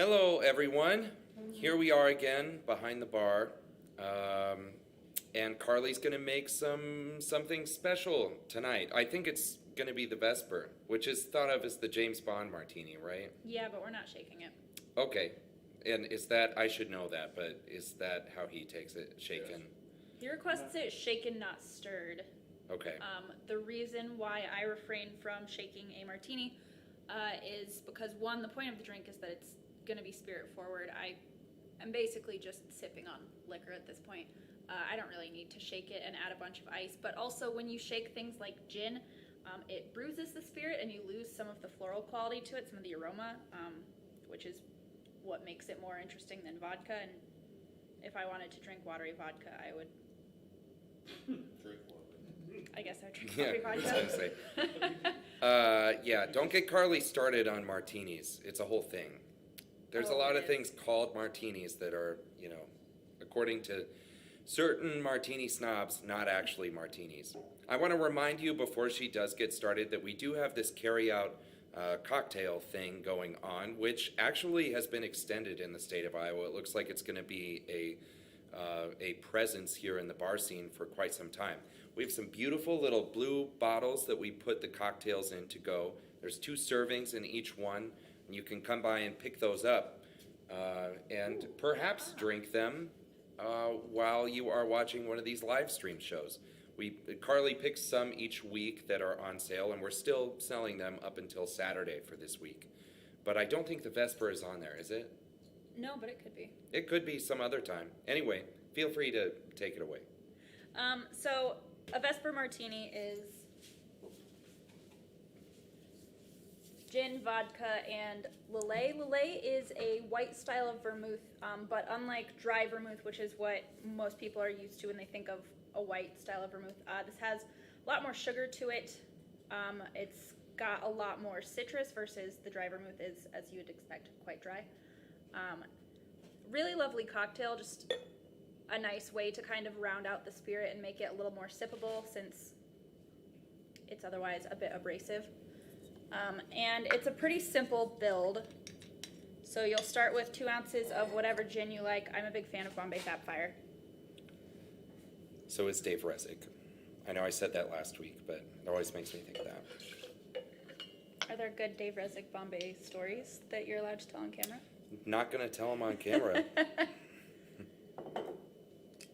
Hello, everyone. Here we are again behind the bar, and Carly's going to make something special tonight. I think it's going to be the Vesper, which is thought of as the James Bond martini, right? Yeah, but we're not shaking it. Okay, and is that, I should know that, but is that how he takes it, shaken? He requests it shaken, not stirred. Okay. The reason why I refrain from shaking a martini is because, one, the point of the drink is that it's going to be spirit forward. I'm basically just sipping on liquor at this point. I don't really need to shake it and add a bunch of ice. But also, when you shake things like gin, it bruises the spirit and you lose some of the floral quality to it, some of the aroma, which is what makes it more interesting than vodka. And if I wanted to drink watery vodka, I would... I guess I would drink watery vodka. I was gonna say. Yeah, don't get Carly started on martinis. It's a whole thing. There's a lot of things called martinis that are, according to certain martini snobs, not actually martinis. I want to remind you before she does get started that we do have this carry-out cocktail thing going on, which actually has been extended in the state of Iowa. It looks like it's going to be a presence here in the bar scene for quite some time. We have some beautiful little blue bottles that we put the cocktails in to go. There's 2 servings in each one, and you can come by and pick those up and perhaps drink them while you are watching one of these live stream shows. Carly picks some each week that are on sale, and we're still selling them up until Saturday for this week. But I don't think the Vesper is on there, is it? No, but it could be. It could be some other time. Anyway, feel free to take it away. So a Vesper martini is gin, vodka, and Lillet. Lillet is a white style of vermouth, but unlike dry vermouth, which is what most people are used to when they think of a white style of vermouth, this has a lot more sugar to it. It's got a lot more citrus versus the dry vermouth is, as you would expect, quite dry. Really lovely cocktail, just a nice way to kind of round out the spirit and make it a little more sippable since it's otherwise a bit abrasive. And it's a pretty simple build. So you'll start with 2 ounces of whatever gin you like. I'm a big fan of Bombay Sapphire. So is Dave Resig. I know I said that last week, but it always makes me think of that. Are there good Dave Resig Bombay stories that you're allowed to tell on camera? Not going to tell him on camera.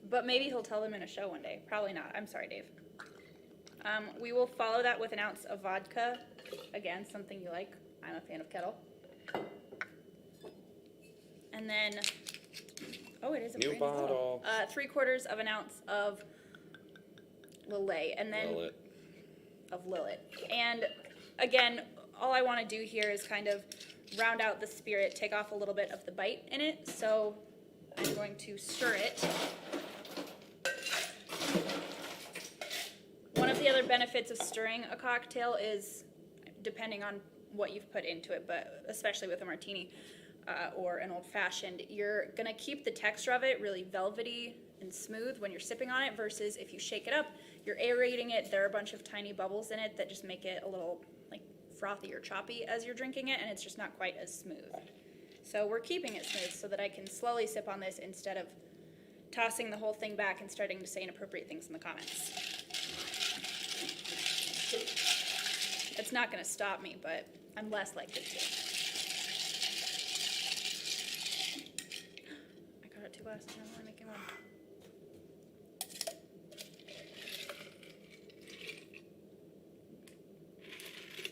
But maybe he'll tell them in a show one day. Probably not. I'm sorry, Dave. We will follow that with an ounce of vodka. Again, something you like. I'm a fan of Kettle. And then, it is a New brand new bottle. 3/4 of an ounce of Lillet. And then Lillet. And again, all I want to do here is kind of round out the spirit, take off a little bit of the bite in it. So I'm going to stir it. One of the other benefits of stirring a cocktail is, depending on what you've put into it, but especially with a martini or an old-fashioned, you're going to keep the texture of it really velvety and smooth when you're sipping on it, versus if you shake it up, you're aerating it. There are a bunch of tiny bubbles in it that just make it a little like frothy or choppy as you're drinking it, and it's just not quite as smooth. So we're keeping it smooth so that I can slowly sip on this instead of tossing the whole thing back and starting to say inappropriate things in the comments. It's not going to stop me, but I'm less likely to. I got it 2 glasses, and I'm only making 1.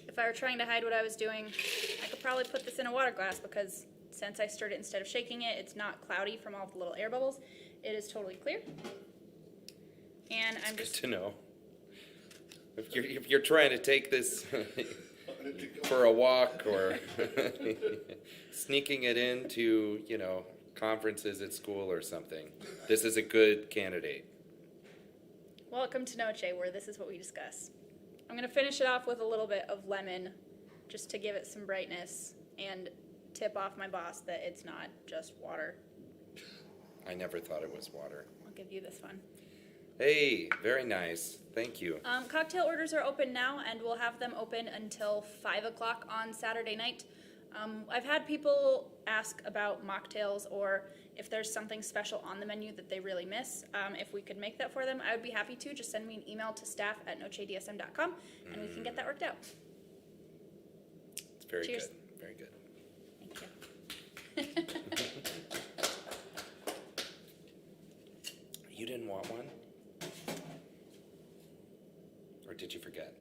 If I were trying to hide what I was doing, I could probably put this in a water glass, because since I stirred it instead of shaking it, it's not cloudy from all the little air bubbles. It is totally clear. And I'm just... Good to know. If you're trying to take this for a walk or sneaking it into, conferences at school or something, this is a good candidate. Welcome to Noce, where this is what we discuss. I'm going to finish it off with a little bit of lemon, just to give it some brightness and tip off my boss that it's not just water. I never thought it was water. I'll give you this one. Hey, very nice. Thank you. Cocktail orders are open now, and we'll have them open until 5 o'clock on Saturday night. I've had people ask about mocktails or if there's something special on the menu that they really miss. If we could make that for them, I would be happy to. Just send me an email to staff@nocedsm.com and we can get that worked out. It's very Cheers. good. Very good. Thank you. You didn't want one? Or did you forget?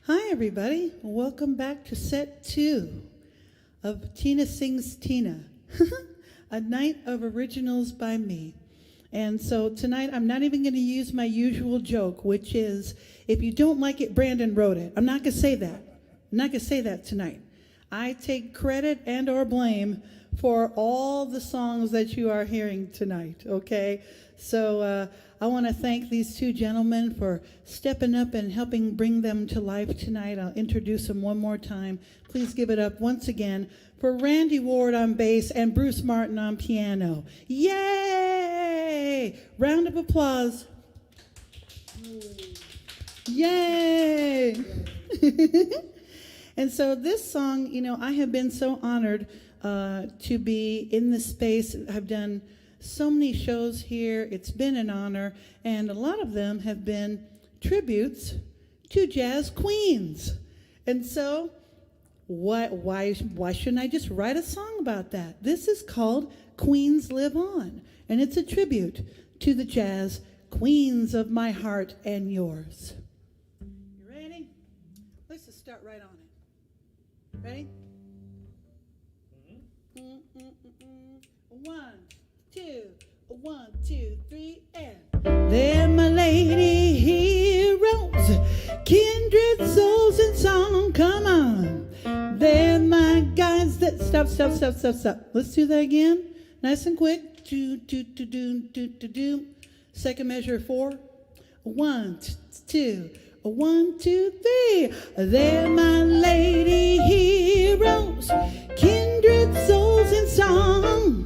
Hi, everybody. Welcome back to set 2 of Tina Sings Tina, a night of originals by me. And so tonight, I'm not even going to use my usual joke, which is, if you don't like it, Brandon wrote it. I'm not going to say that. I'm not going to say that tonight. I take credit and or blame for all the songs that you are hearing tonight, okay? So I want to thank these two gentlemen for stepping up and helping bring them to life tonight. I'll introduce them one more time. Please give it up once again for Randy Ward on bass and Bruce Martin on piano. Yay! Round of applause. Yay! And so this song, you know, I have been so honored to be in this space. I've done so many shows here. It's been an honor, and a lot of them have been tributes to jazz queens. And so why shouldn't I just write a song about that? This is called Queens Live On, and it's a tribute to the jazz queens of my heart and yours. You ready? Let's just start right on it. Ready? 1, 2, 1, 2, 3, and they're my lady heroes, kindred souls in song. Come on, they're my guys that stop. Let's do that again, nice and quick. Do. Second measure 4. 1, 2. 1, 2, 3. They're my lady heroes, kindred souls in song.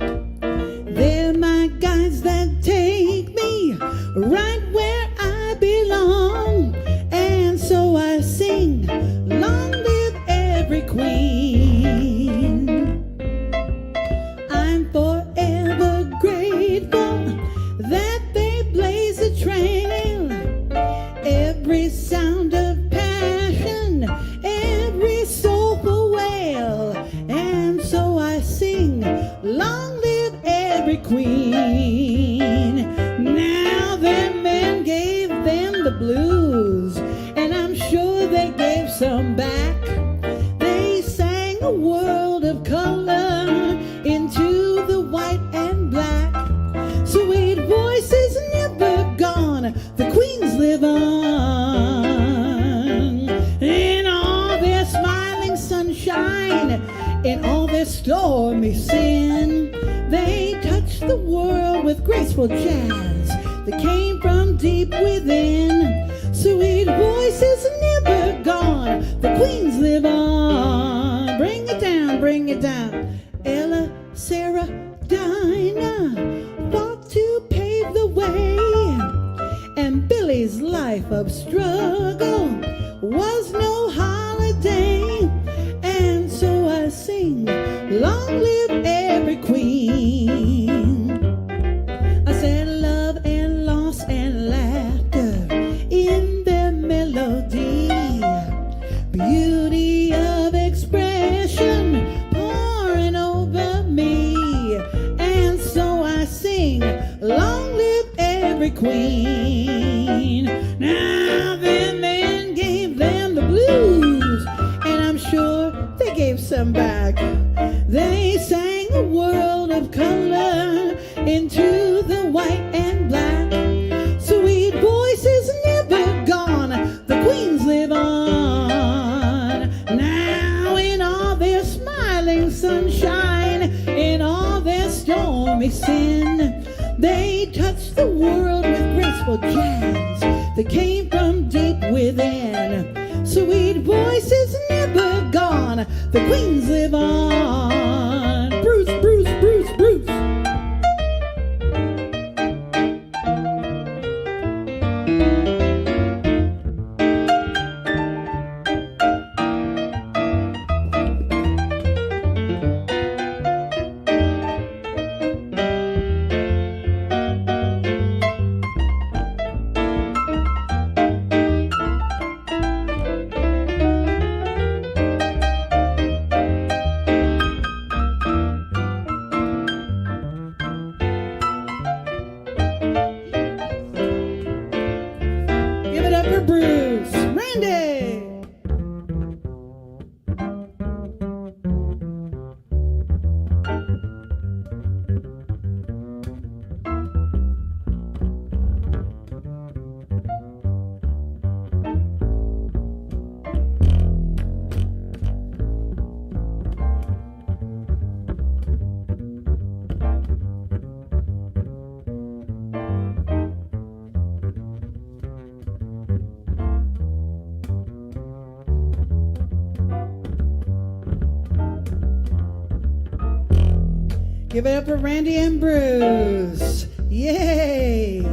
They're my guides that take me right where I belong. And so I sing, long live every queen. I'm forever grateful that they blaze a trail. Every sound of passion, every soulful wail. And so I sing, long live every queen. Now their men gave them the blues, and I'm sure they gave some back. They sang a world of color into the white and black. Sweet voices never gone, the queens live on. In all their smiling sunshine, in all their stormy sin, they touched the world with graceful jazz that came from deep within. Sweet voices never gone, the queens live on. Bring it down, bring it down. Ella, Sarah, Dinah fought to pave the way, and Billy's life of struggle was no holiday. And so I sing, long live every queen. I said love and loss and laughter in their melody, beauty of expression pouring over me. And so I sing, long live every queen. Now their men gave them the blues, and I'm sure they gave some back. They sang a world of color into the white and black. Sweet voices never gone, the queens live on. Now in all their smiling sunshine, in all their stormy sin, they touched the world with graceful jazz that came from deep within. Sweet voices never gone, the queens live on. Bruce, Bruce, Bruce, Bruce. Give it up for Randy and Bruce. Yay!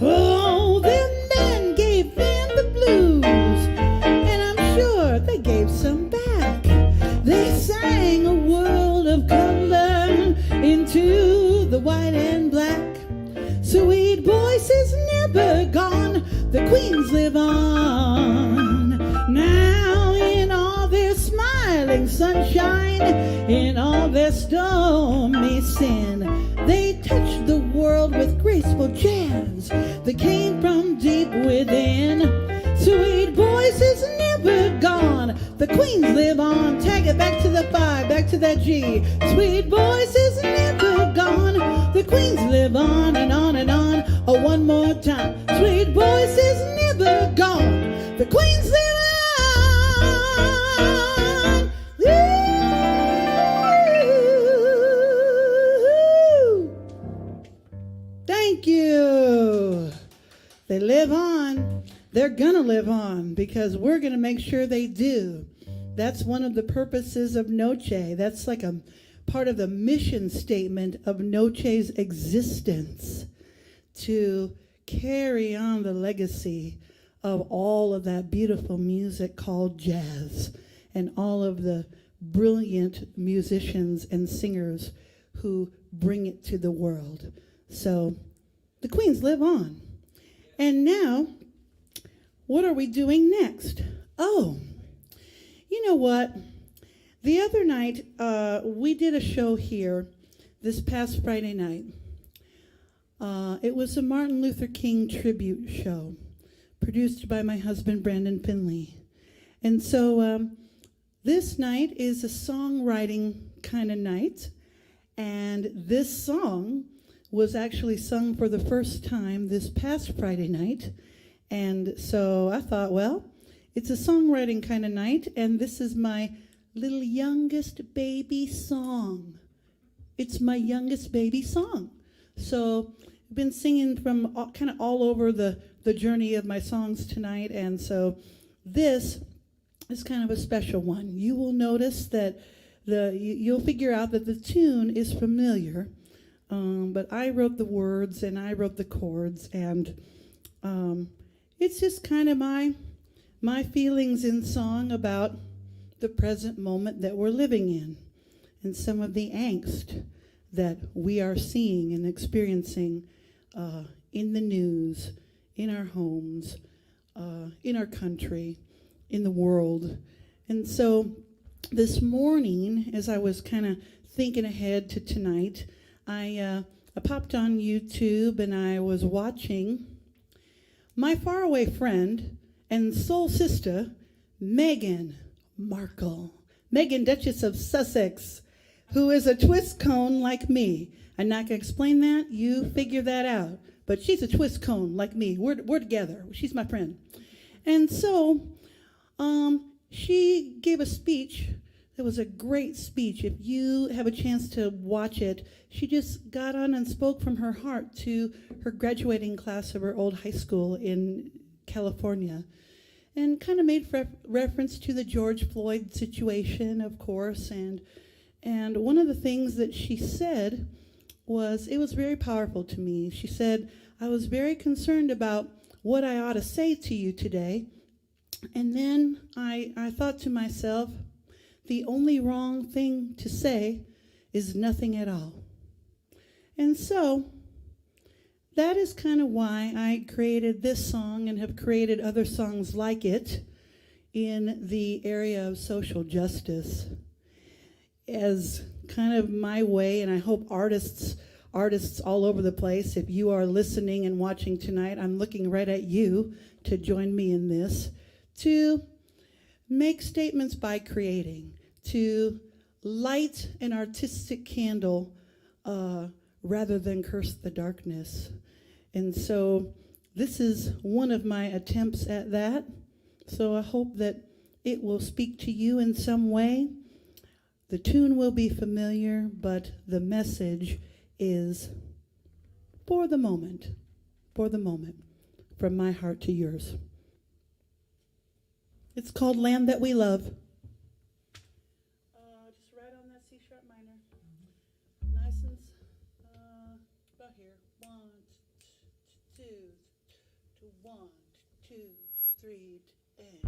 Oh, them men gave them the blues, and I'm sure they gave some back. They sang a world of color into the white and black. Sweet voices never gone, the queens live on. Now in all their smiling sunshine, in all their stormy sin, they touched the world with graceful jazz that came from deep within. Sweet voices never gone, the queens live on. Tag it back to the 5, back to that G. Sweet voices never gone, the queens live on and on and on. Oh, one more time. Sweet voices never gone, the queens live on. Thank you. They live on. They're gonna live on because we're gonna make sure they do. That's one of the purposes of Noce. That's like a part of the mission statement of Noce's existence, to carry on the legacy of all of that beautiful music called jazz and all of the brilliant musicians and singers who bring it to the world. So the queens live on. And now, what are we doing next? Oh, you know what? The other night, we did a show here this past Friday night. It was a Martin Luther King tribute show produced by my husband, Brandon Findlay. And so this night is a songwriting kind of night. And this song was actually sung for the first time this past Friday night. And so I thought, well, it's a songwriting kind of night, and this is my little youngest baby song. It's my youngest baby song. So I've been singing from kind of all over the journey of my songs tonight, and so this is kind of a special one. You will notice that you'll figure out that the tune is familiar, but I wrote the words and I wrote the chords, and it's just kind of my feelings in song about the present moment that we're living in and some of the angst that we are seeing and experiencing in the news, in our homes, in our country, in the world. And so this morning, as I was kind of thinking ahead to tonight, I popped on YouTube and I was watching my faraway friend and soul sister, Meghan Markle. Meghan, Duchess of Sussex, who is a twist cone like me. I'm not going to explain that. You figure that out. But she's a twist cone like me. We're together. She's my friend. And so she gave a speech. It was a great speech. If you have a chance to watch it, she just got on and spoke from her heart to her graduating class of her old high school in California, and kind of made reference to the George Floyd situation, of course. And one of the things that she said was, it was very powerful to me. She said, I was very concerned about what I ought to say to you today. And then I thought to myself, the only wrong thing to say is nothing at all. And so that is kind of why I created this song and have created other songs like it in the area of social justice as kind of my way. And I hope artists all over the place, if you are listening and watching tonight, I'm looking right at you to join me in this, to make statements by creating, to light an artistic candle rather than curse the darkness. And so this is one of my attempts at that. So I hope that it will speak to you in some way. The tune will be familiar, but the message is for the moment, from my heart to yours. It's called Land That We Love. Just right on that C sharp minor. Nice and about here. 1, 2, 1, 2, 3, and.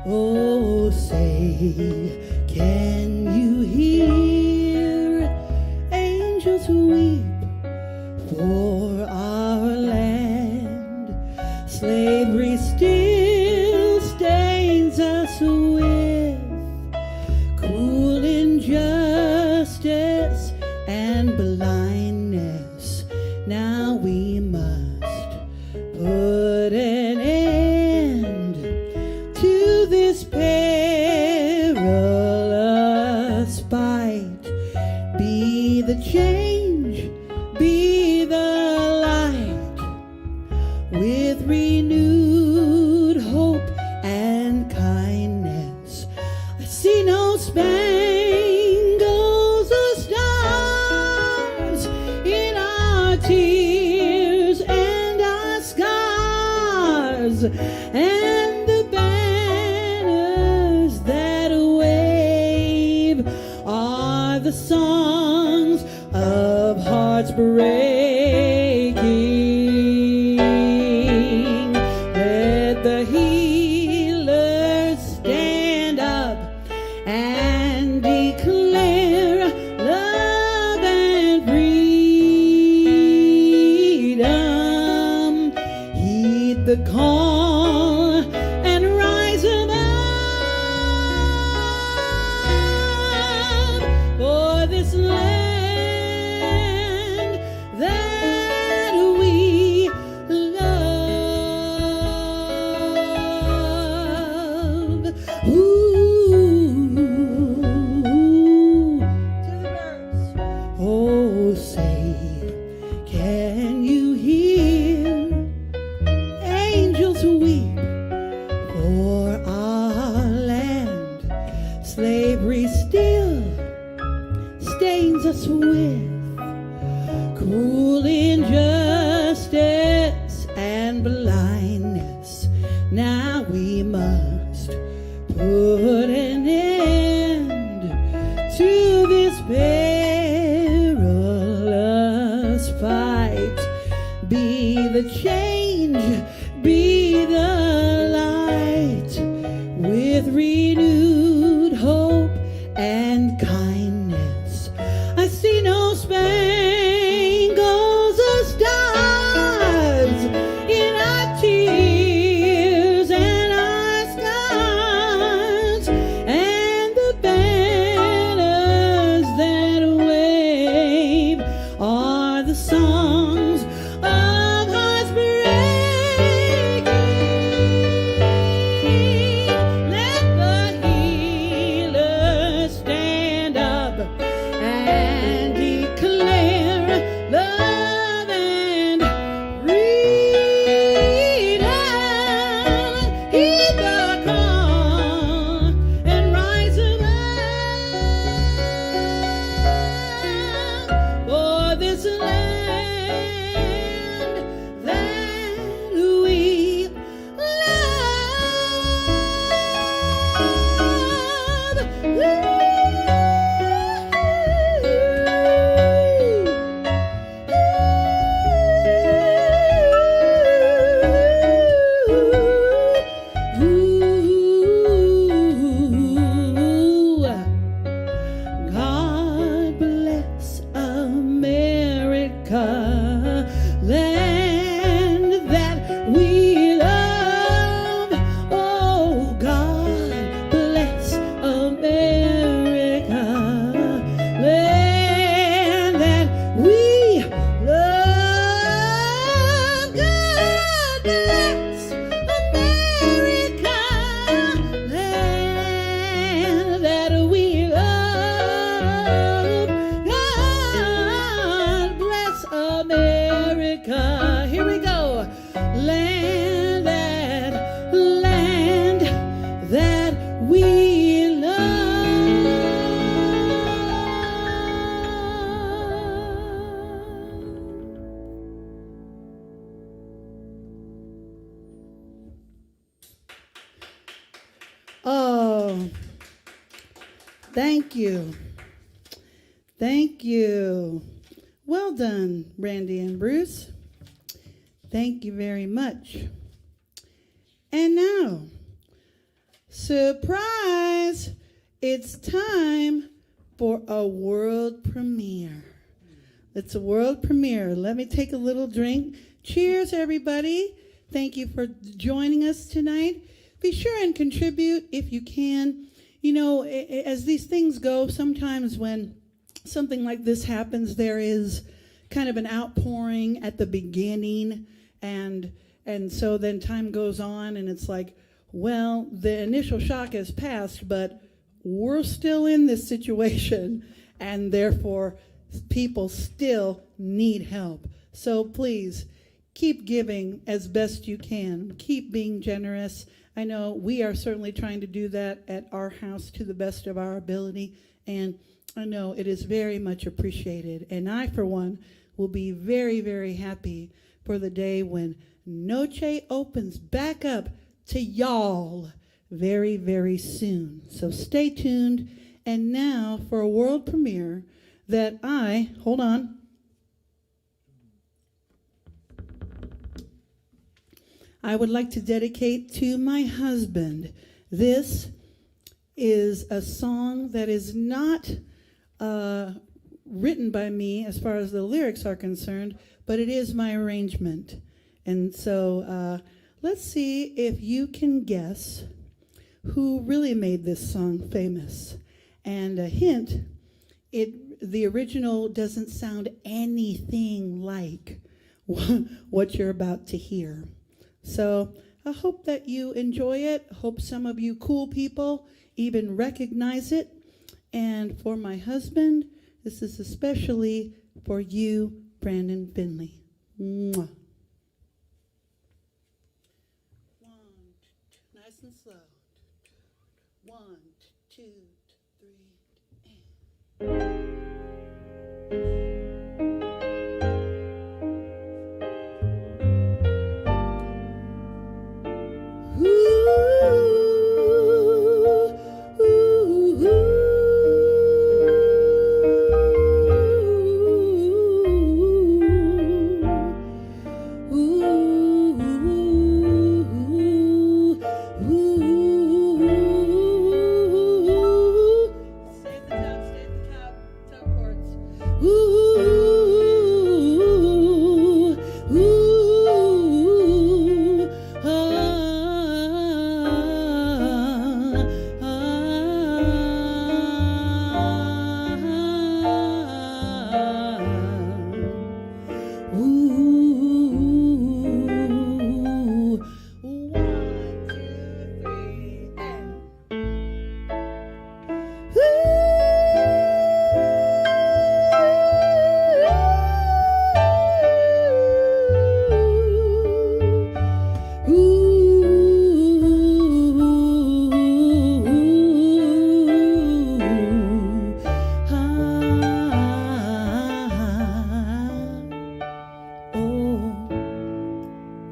Oh, say, can you hear angels weep for our land? Slavery still stains us with cruel injustice and blindness. Now we must put an end to this perilous fight. Be the change, be the light, with renewed hope and kindness. I see no spangles or stars in our tears and our scars, and the banners that wave are the songs of hearts breaking. Let the healers stand up and declare love and freedom. Heed the call and rise above for this land that we love. Ooh, to the birds. Oh, say, can you hear angels weep for our land? Slavery still stains us with cruel injustice and blindness. Now we must put an end to this perilous fight. Be the change, be the light, with renewed hope and kindness. I see no spangles or stars in our tears and our scars, and the banners that wave are the songs of hearts breaking. Let the healers stand up and declare love and freedom. Heed the call and rise above for this land that we love. God bless America. Thank you. Thank you. Well done, Randy and Bruce. Thank you very much. And now, surprise, it's time for a world premiere. It's a world premiere. Let me take a little drink. Cheers, everybody. Thank you for joining us tonight. Be sure and contribute if you can. You know, as these things go, sometimes when something like this happens, there is kind of an outpouring at the beginning, and so then time goes on, and it's like, well, the initial shock has passed, but we're still in this situation, and therefore people still need help. So please, keep giving as best you can. Keep being generous. I know we are certainly trying to do that at our house to the best of our ability, and I know it is very much appreciated. And I, for one, will be very, very happy for the day when Noce opens back up to y'all very, very soon. So stay tuned. And now for a world premiere that hold on. I would like to dedicate to my husband. This is a song that is not written by me as far as the lyrics are concerned, but it is my arrangement. And so let's see if you can guess who really made this song famous. And a hint, the original doesn't sound anything like what you're about to hear. So I hope that you enjoy it. Hope some of you cool people even recognize it. And for my husband, this is especially for you, Brandon Findlay. Mwah. 1, 2, nice and slow. 1, 2, 3, and...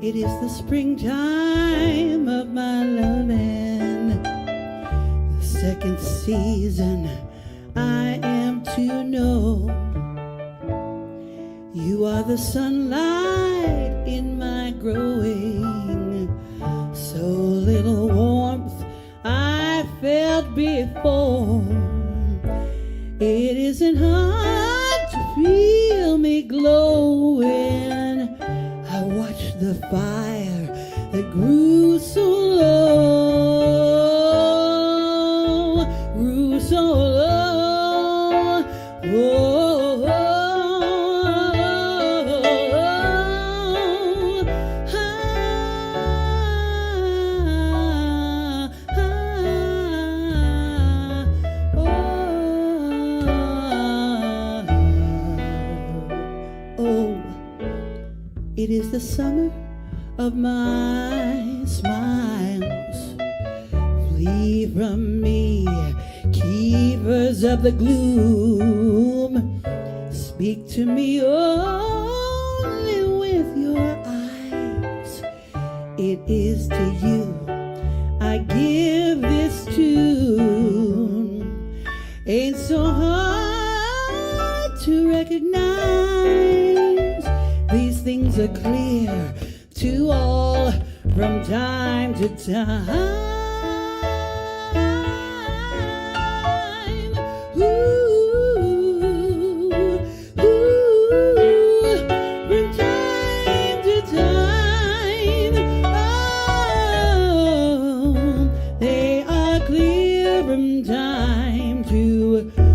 It is the springtime of my loving, the second season I am to know. You are the sunlight in my growing, so little warmth I felt before. It isn't hard to feel me glowing. I watched the fire that grew so low, grew so low. Oh, it is the summer of my smiles. Flee from me, keepers of the gloom. Speak to me only with your eyes. It is to you I give this tune. skies are clear to all from time to time. From time to time. Oh, they are clear from time to time.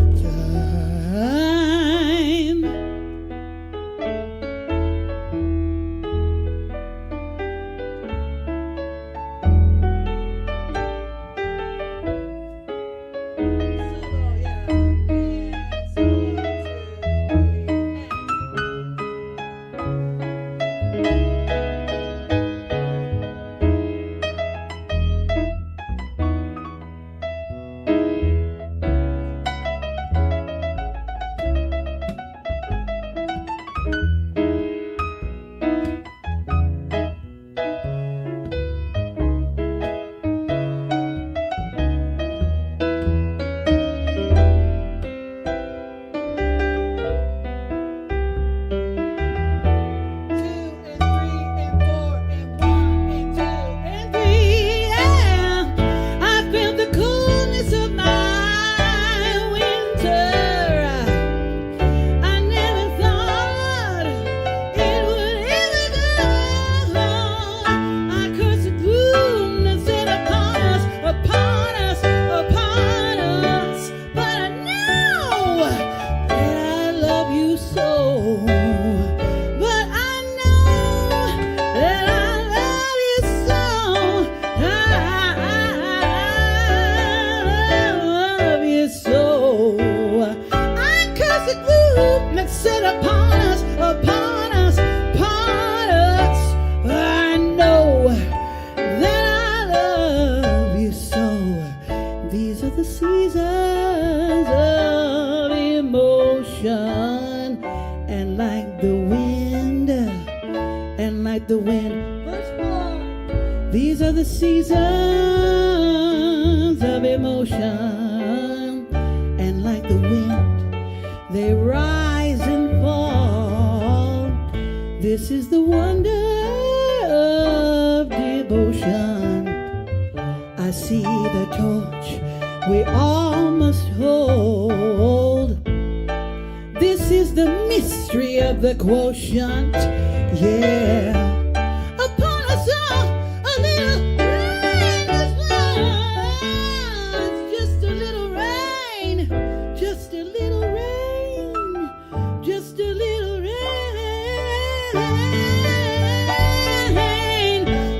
The wind. Verse 4. These are the seasons of emotion, and like the wind, they rise and fall. This is the wonder of devotion. I see the torch we all must hold. This is the mystery of the quotient. Yeah. Upon us all, a little rain is lost. Just a little rain. Just a little rain. Just a little rain.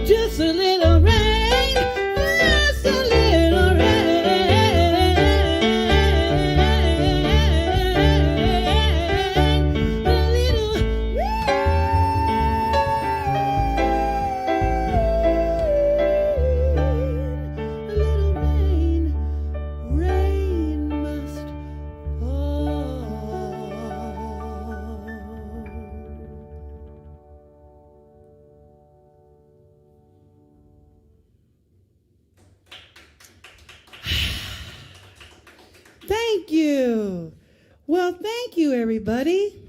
Just a little rain. Just a little rain. Thank you. Well, thank you, everybody.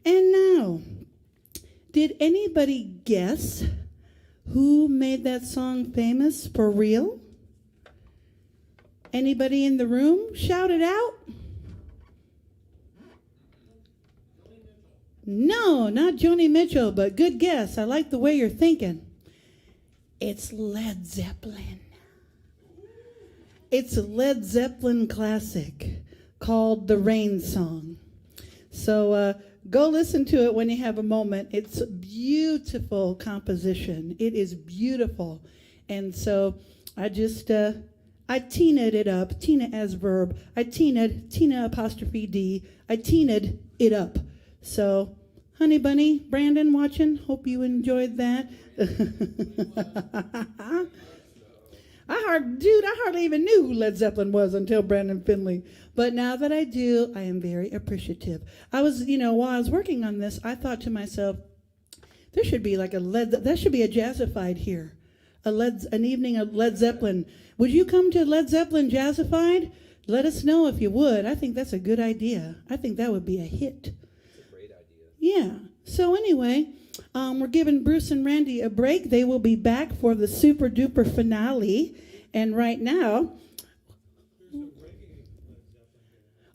And now, did anybody guess who made that song famous for real? Anybody in the room? Shout it out. No, not Joni Mitchell, but good guess. I like the way you're thinking. It's Led Zeppelin. It's a Led Zeppelin classic called The Rain Song. So go listen to it when you have a moment. It's a beautiful composition. It is beautiful. And so I just, I Tina'd it up. Tina as verb. I Tina'd, Tina apostrophe D. I Tina'd it up. So, honey bunny, Brandon watching, hope you enjoyed that. I hardly even knew who Led Zeppelin was until Brandon Findlay. But now that I do, I am very appreciative. I was, while I was working on this, I thought to myself, there should be like there should be a Jazzified here. An evening of Led Zeppelin. Would you come to Led Zeppelin Jazzified? Let us know if you would. I think that's a good idea. I think that would be a hit. It's a great idea. Yeah. So anyway, we're giving Bruce and Randy a break. They will be back for the super duper finale. And right now,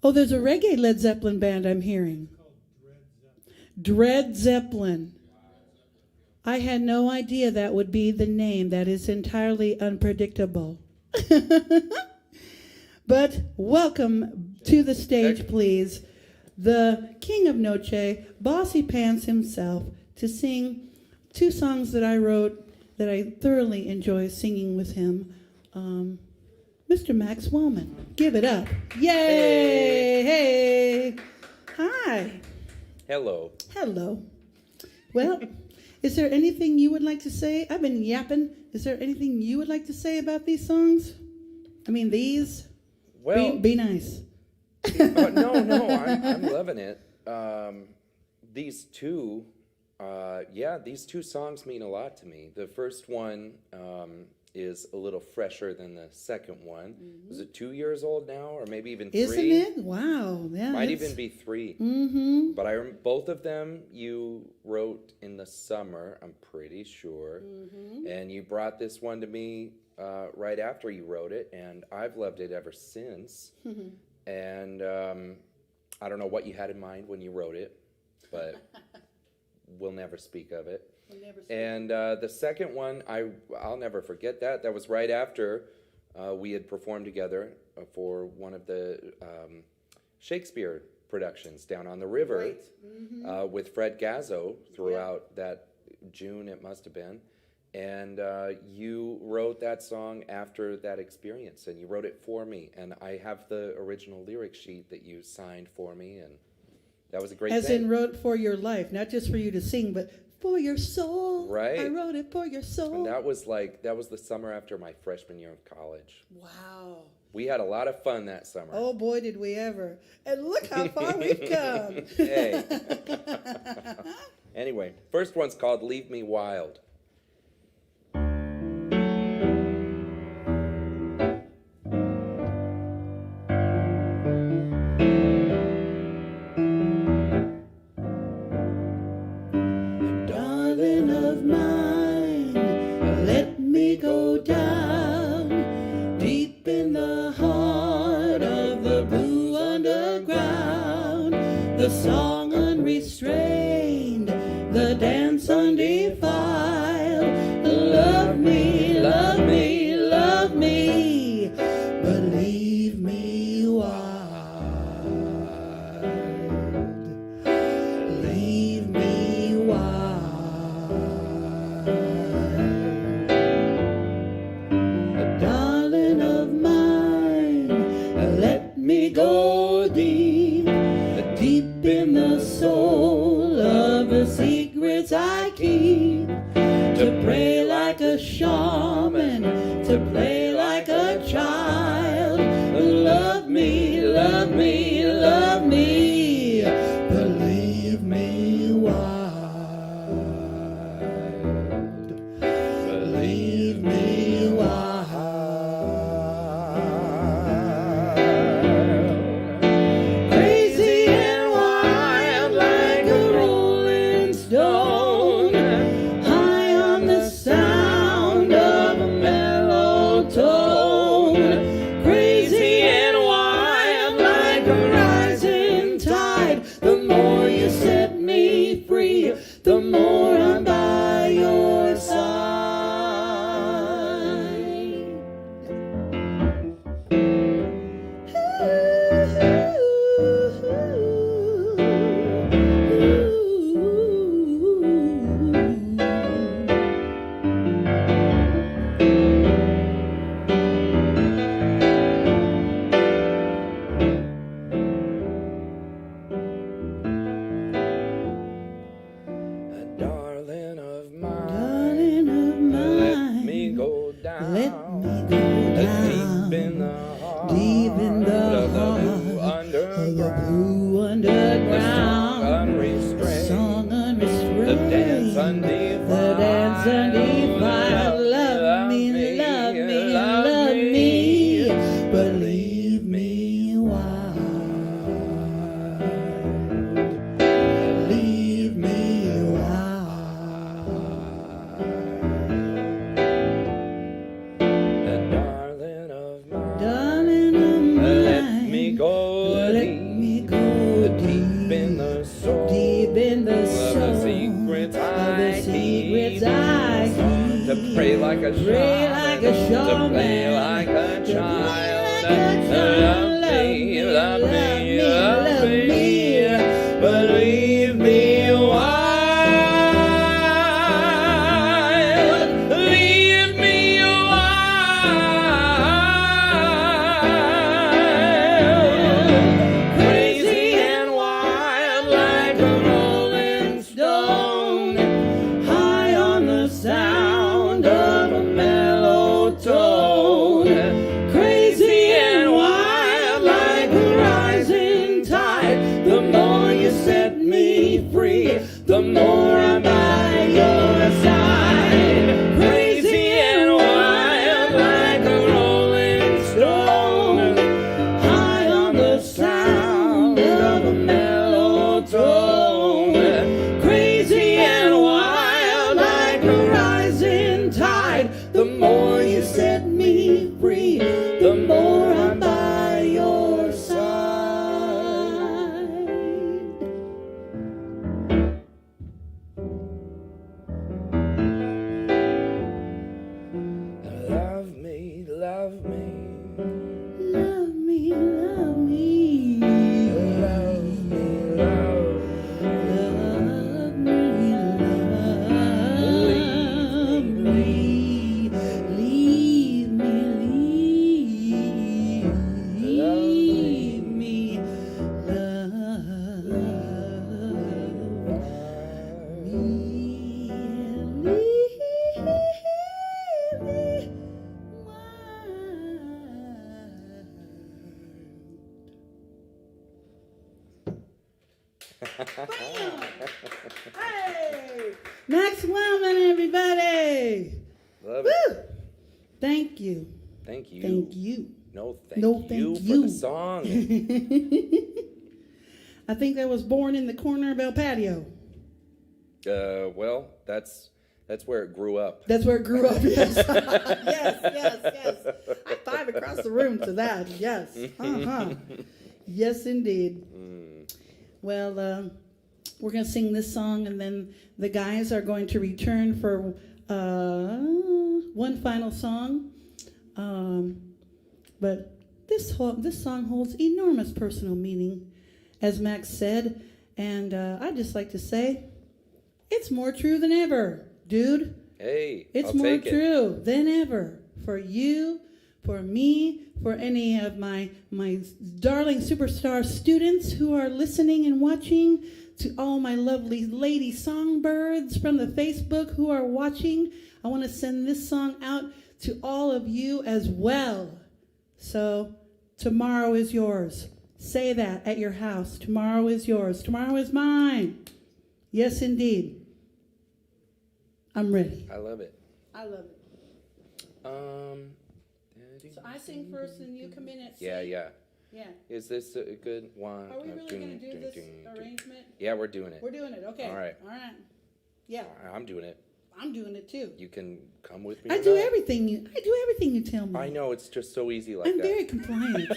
there's a reggae Led Zeppelin band I'm hearing. Dread Zeppelin. I had no idea that would be the name. That is entirely unpredictable. But welcome to the stage, please, the king of Noce, Bossy Pants himself, to sing two songs that I wrote that I thoroughly enjoy singing with him. Mr. Max Wellman. Give it up. Yay! Hey! Hi. Hello. Hello. Well, is there anything you would like to say? I've been yapping. Is there anything you would like to say about these songs? I mean, these? Well, be nice. no, I'm loving it. These two songs mean a lot to me. The first one is a little fresher than the second one. Mm-hmm. Is it 2 years old now, or maybe even 3? Isn't it? Wow. Yeah. Might even be 3. Mm-hmm. But both of them you wrote in the summer, I'm pretty sure. Mm-hmm. And you brought this one to me right after you wrote it, and I've loved it ever since. Mm-hmm. And I don't know what you had in mind when you wrote it, but we'll never speak of it. And the second one, I'll never forget that. That was right after we had performed together for one of the Shakespeare productions down on the river, right. Mm-hmm. With Fred Gazzo throughout that June, it must have been. And you wrote that song after that experience, and you wrote it for me. And I have the original lyric sheet that you signed for me, and that was a great thing. As in wrote for your life, not just for you to sing, but for your soul. Right. I wrote it for your soul. And that was the summer after my freshman year of college. Wow. We had a lot of fun that summer. Oh, boy, did we ever. And look how far we've come. Hey. Anyway, first one's called Leave Me Wild. The song unrestrained, the dance undefiled. Love me, love me, love me, but leave me wild. Leave me wild. A darling of mine, let me go deep. Deep in the soul of the secrets I keep, to pray like a shaman, to play like a child. Love me, love me, love me, but leave me wild. But leave me wild. The more I'm by your side. Leave me Go Let deep, me go deep in the soul. deep in the Of soul. the secrets Of the I secrets keep. I keep. To pray like a Pray shaman, like a to shaman, play like a to play child. like a child. Love me, love me, love love me. me, but leave me a while. Leave me a while. Crazy and wild like a rolling stone, high on the sound of a mellow tone. Crazy and wild like a rising tide. The more you set me free, the more I'm by your side. Crazy and wild like a rolling stone, high on the sound of a mellow tone. Crazy and wild like a rising tide. The more you set me free, the more I'm by your side. Love me, love me. Love me, love me. Love me, love Love me, love me. Leave me, leave me. Love Hey! Max Wellman, everybody! Love Woo! it. Thank you. Thank you. Thank you. No, No, thank thank you for you. the song. I think I was born in the corner of El Patio. Well, that's where it grew up. That's where it grew up, yes. yes. I five across the room to that, yes. Yes, indeed. Well, we're going to sing this song, and then the guys are going to return for one final song. But this song holds enormous personal meaning, as Max said, and I'd just like to say, it's more true than ever, dude. Hey, It's I'll more take it. true than ever for you, for me, for any of my darling superstar students who are listening and watching, to all my lovely lady songbirds from the Facebook who are watching. I want to send this song out to all of you as well. So, tomorrow is yours. Say that at your house. Tomorrow is yours. Tomorrow is mine. Yes, indeed. I'm ready. I love it. I love it. So I sing first and you come in at C? Yeah. Yeah. Is this a good one? Are we really going to do this arrangement? Yeah, we're doing it. We're doing it. Okay. All right. Yeah. I'm doing it. I'm doing it too. You can come with me. I or do not. everything you tell me. I know, it's just so easy like I'm that. very compliant.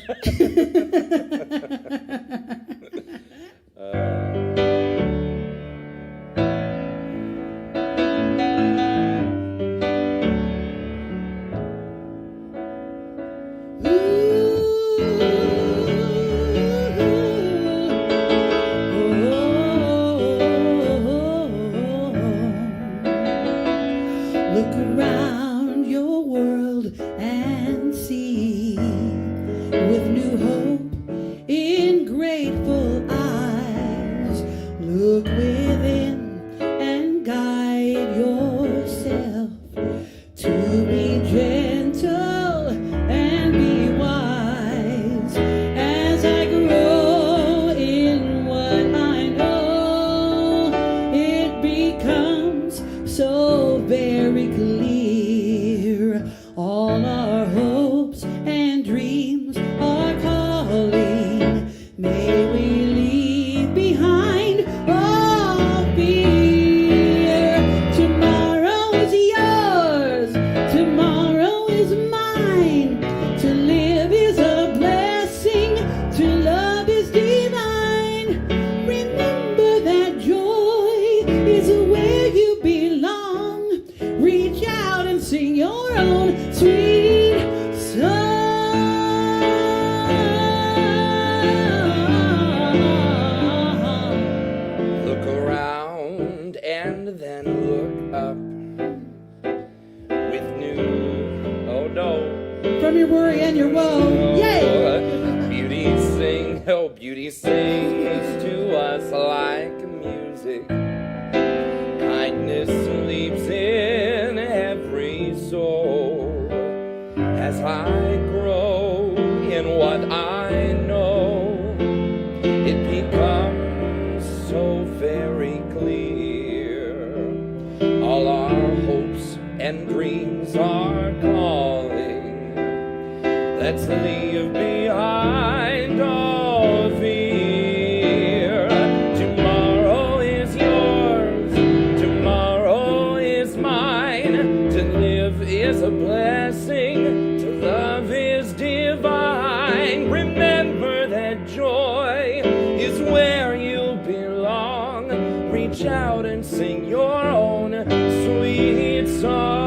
Look around your world and see, with new hope He sings to us like music. Kindness sleeps in every soul. As I grow in what I know, it becomes so very clear. All our hopes and dreams are calling. Let's leave behind all fear. Tomorrow is yours, tomorrow is mine. To live is a blessing, to love is divine. Remember that joy is where you belong. Reach out and sing your own sweet song.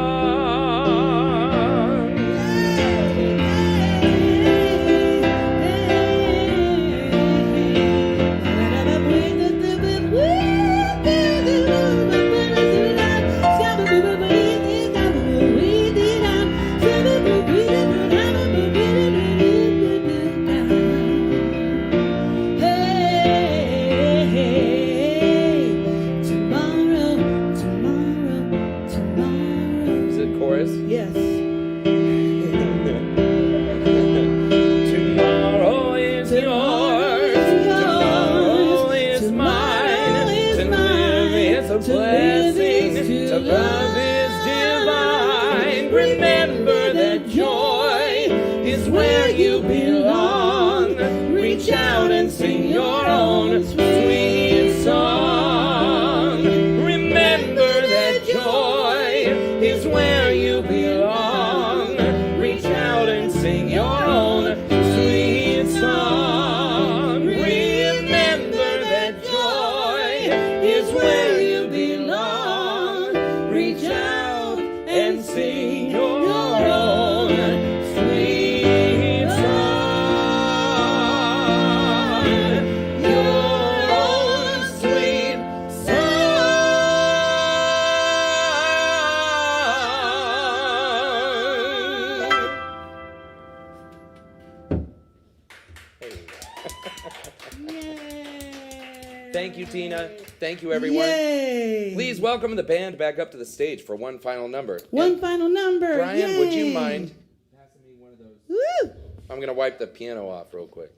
Thank you, Tina. Thank you, everyone. Yay. Please welcome the band back up to the stage for one final number. One final number. Brian, Yay. would you mind passing me one of those? Woo. I'm going to wipe the piano off real quick.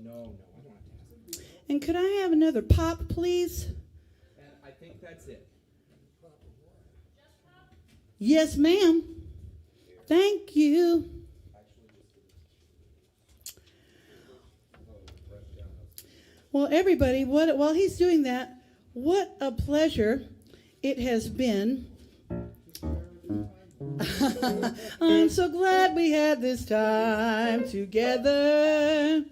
No, I don't want to. And could I have another pop, please? And I think that's it. Yes, ma'am. Thank you. Well, everybody, while he's doing that, what a pleasure it has been. I'm so glad we had this time together.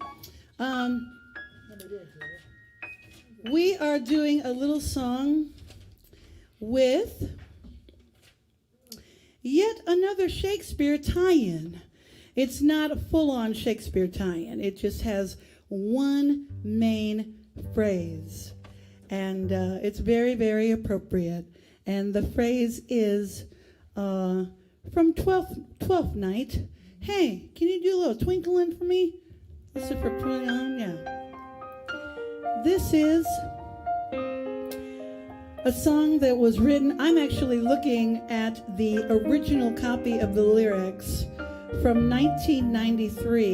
We are doing a little song with yet another Shakespeare tie-in. It's not a full-on Shakespeare tie-in. It just has one main phrase, and it's very, very appropriate. And the phrase is from 12th Night. Hey, can you do a little twinkling for me? This is for twinkling, yeah. This is a song that was written. I'm actually looking at the original copy of the lyrics from 1993,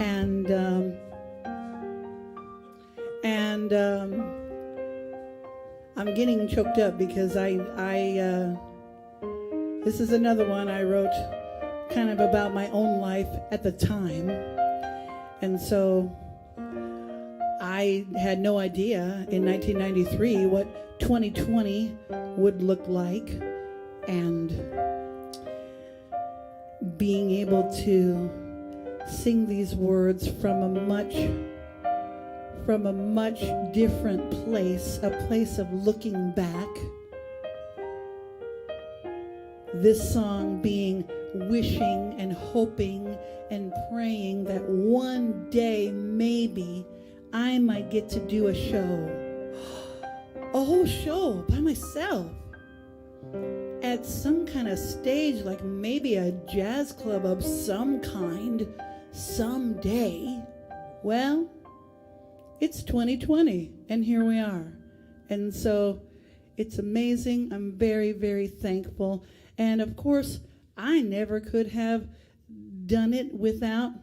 and I'm getting choked up because this is another one I wrote kind of about my own life at the time, and so I had no idea in 1993 what 2020 would look like, and being able to sing these words from a much different place, a place of looking back. This song being wishing and hoping and praying that one day maybe I might get to do a show, a whole show by myself at some kind of stage, like maybe a jazz club of some kind, someday. Well, it's 2020, and here we are. And so it's amazing. I'm very, very thankful. And of course, I never could have done it without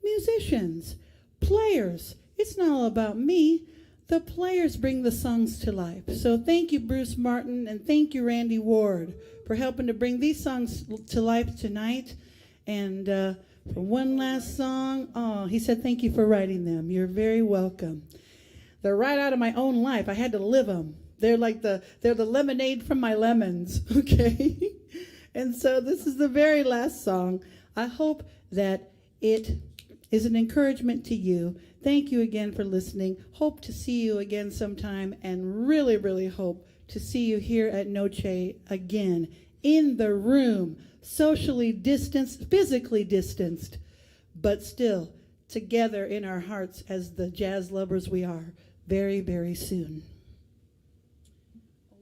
musicians, players. It's not all about me. The players bring the songs to life. So thank you, Bruce Martin, and thank you, Randy Ward, for helping to bring these songs to life tonight. And for one last song, he said thank you for writing them. You're very welcome. They're right out of my own life. I had to live them. They're the lemonade from my lemons, okay? And so this is the very last song. I hope that it is an encouragement to you. Thank you again for listening. Hope to see you again sometime, and really, really hope to see you here at Noce again, in the room, socially distanced, physically distanced, but still together in our hearts as the jazz lovers we are, very, very soon.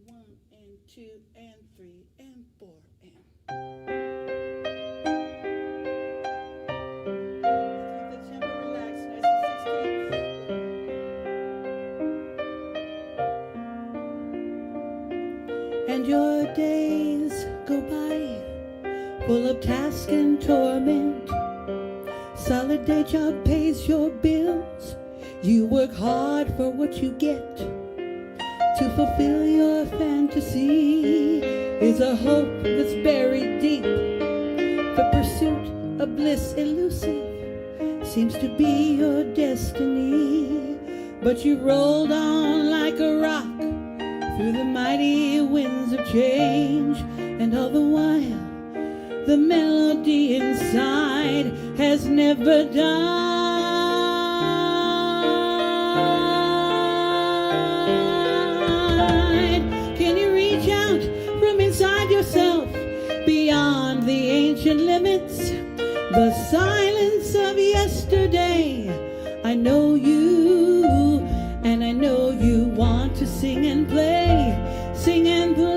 1 and 2 and 3 and 4 and... Keep the tempo relaxed, nice and 16. And your days go by, full of task and torment. Solid day job pays your bills. You work hard for what you get. To fulfill your fantasy is a hope that's buried deep. The pursuit of bliss elusive seems to be your destiny. But you rolled on like a rock through the mighty winds of change. And all the while, the melody inside has never died. Can you reach out from inside yourself beyond the ancient limits? The silence of yesterday. I know you, and I know you want to sing and play, sing and play.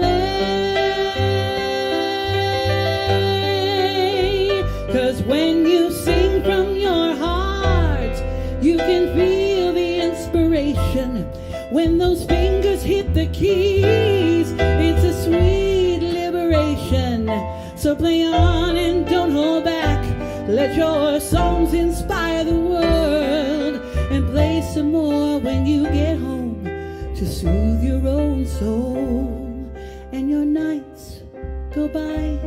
'Cause when you sing from your heart, you can feel the inspiration. When those fingers hit the keys, it's a sweet liberation. So play on and don't hold back. Let your songs inspire the world, and play some more when you get home to soothe your own soul. And your nights go by,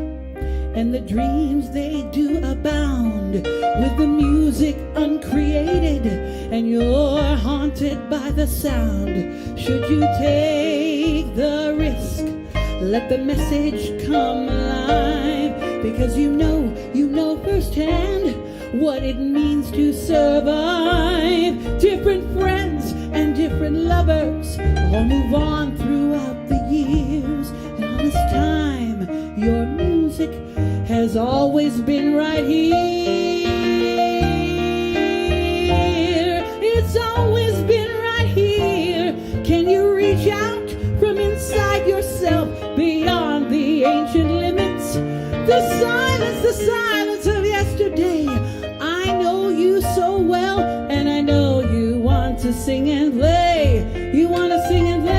and the dreams they do abound with the music uncreated, and you're haunted by the sound. Should you take the risk, let the message come alive, because you know firsthand what it means to survive. Different friends and different lovers all move on throughout the years, and all this time your music has always been right here. It's always been right here. Can you reach out from inside yourself beyond the ancient limits? The silence of yesterday. I know you so well, and I know you want to sing and play. You want to sing and play.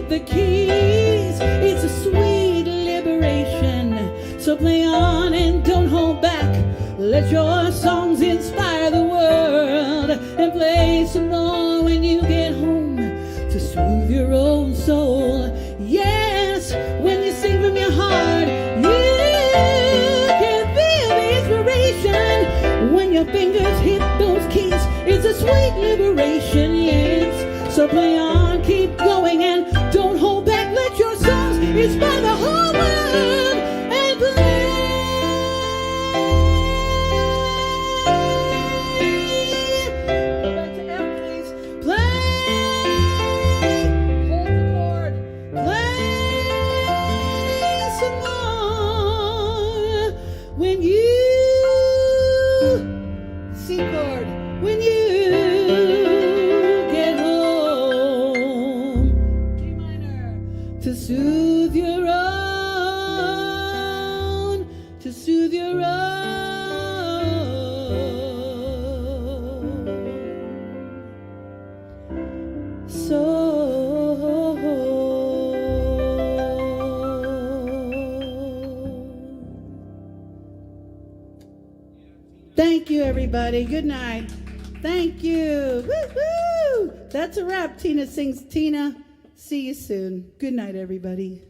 The keys, it's a sweet liberation. So play on and don't hold back. Let your songs inspire the world, and play some more when you get home to soothe your own soul. Yes, when you sing from your heart, you can feel the inspiration. When your fingers hit those keys, it's a sweet liberation, yes. So play on, keep going, and don't hold back. Let your songs inspire the whole world, and play. Go back to F, please. Play. Hold the chord. Play some more. When you C chord. When you soul. Thank you, everybody. Good night. Thank you. Woo-hoo! That's a wrap. Tina sings Tina. See you soon. Good night, everybody.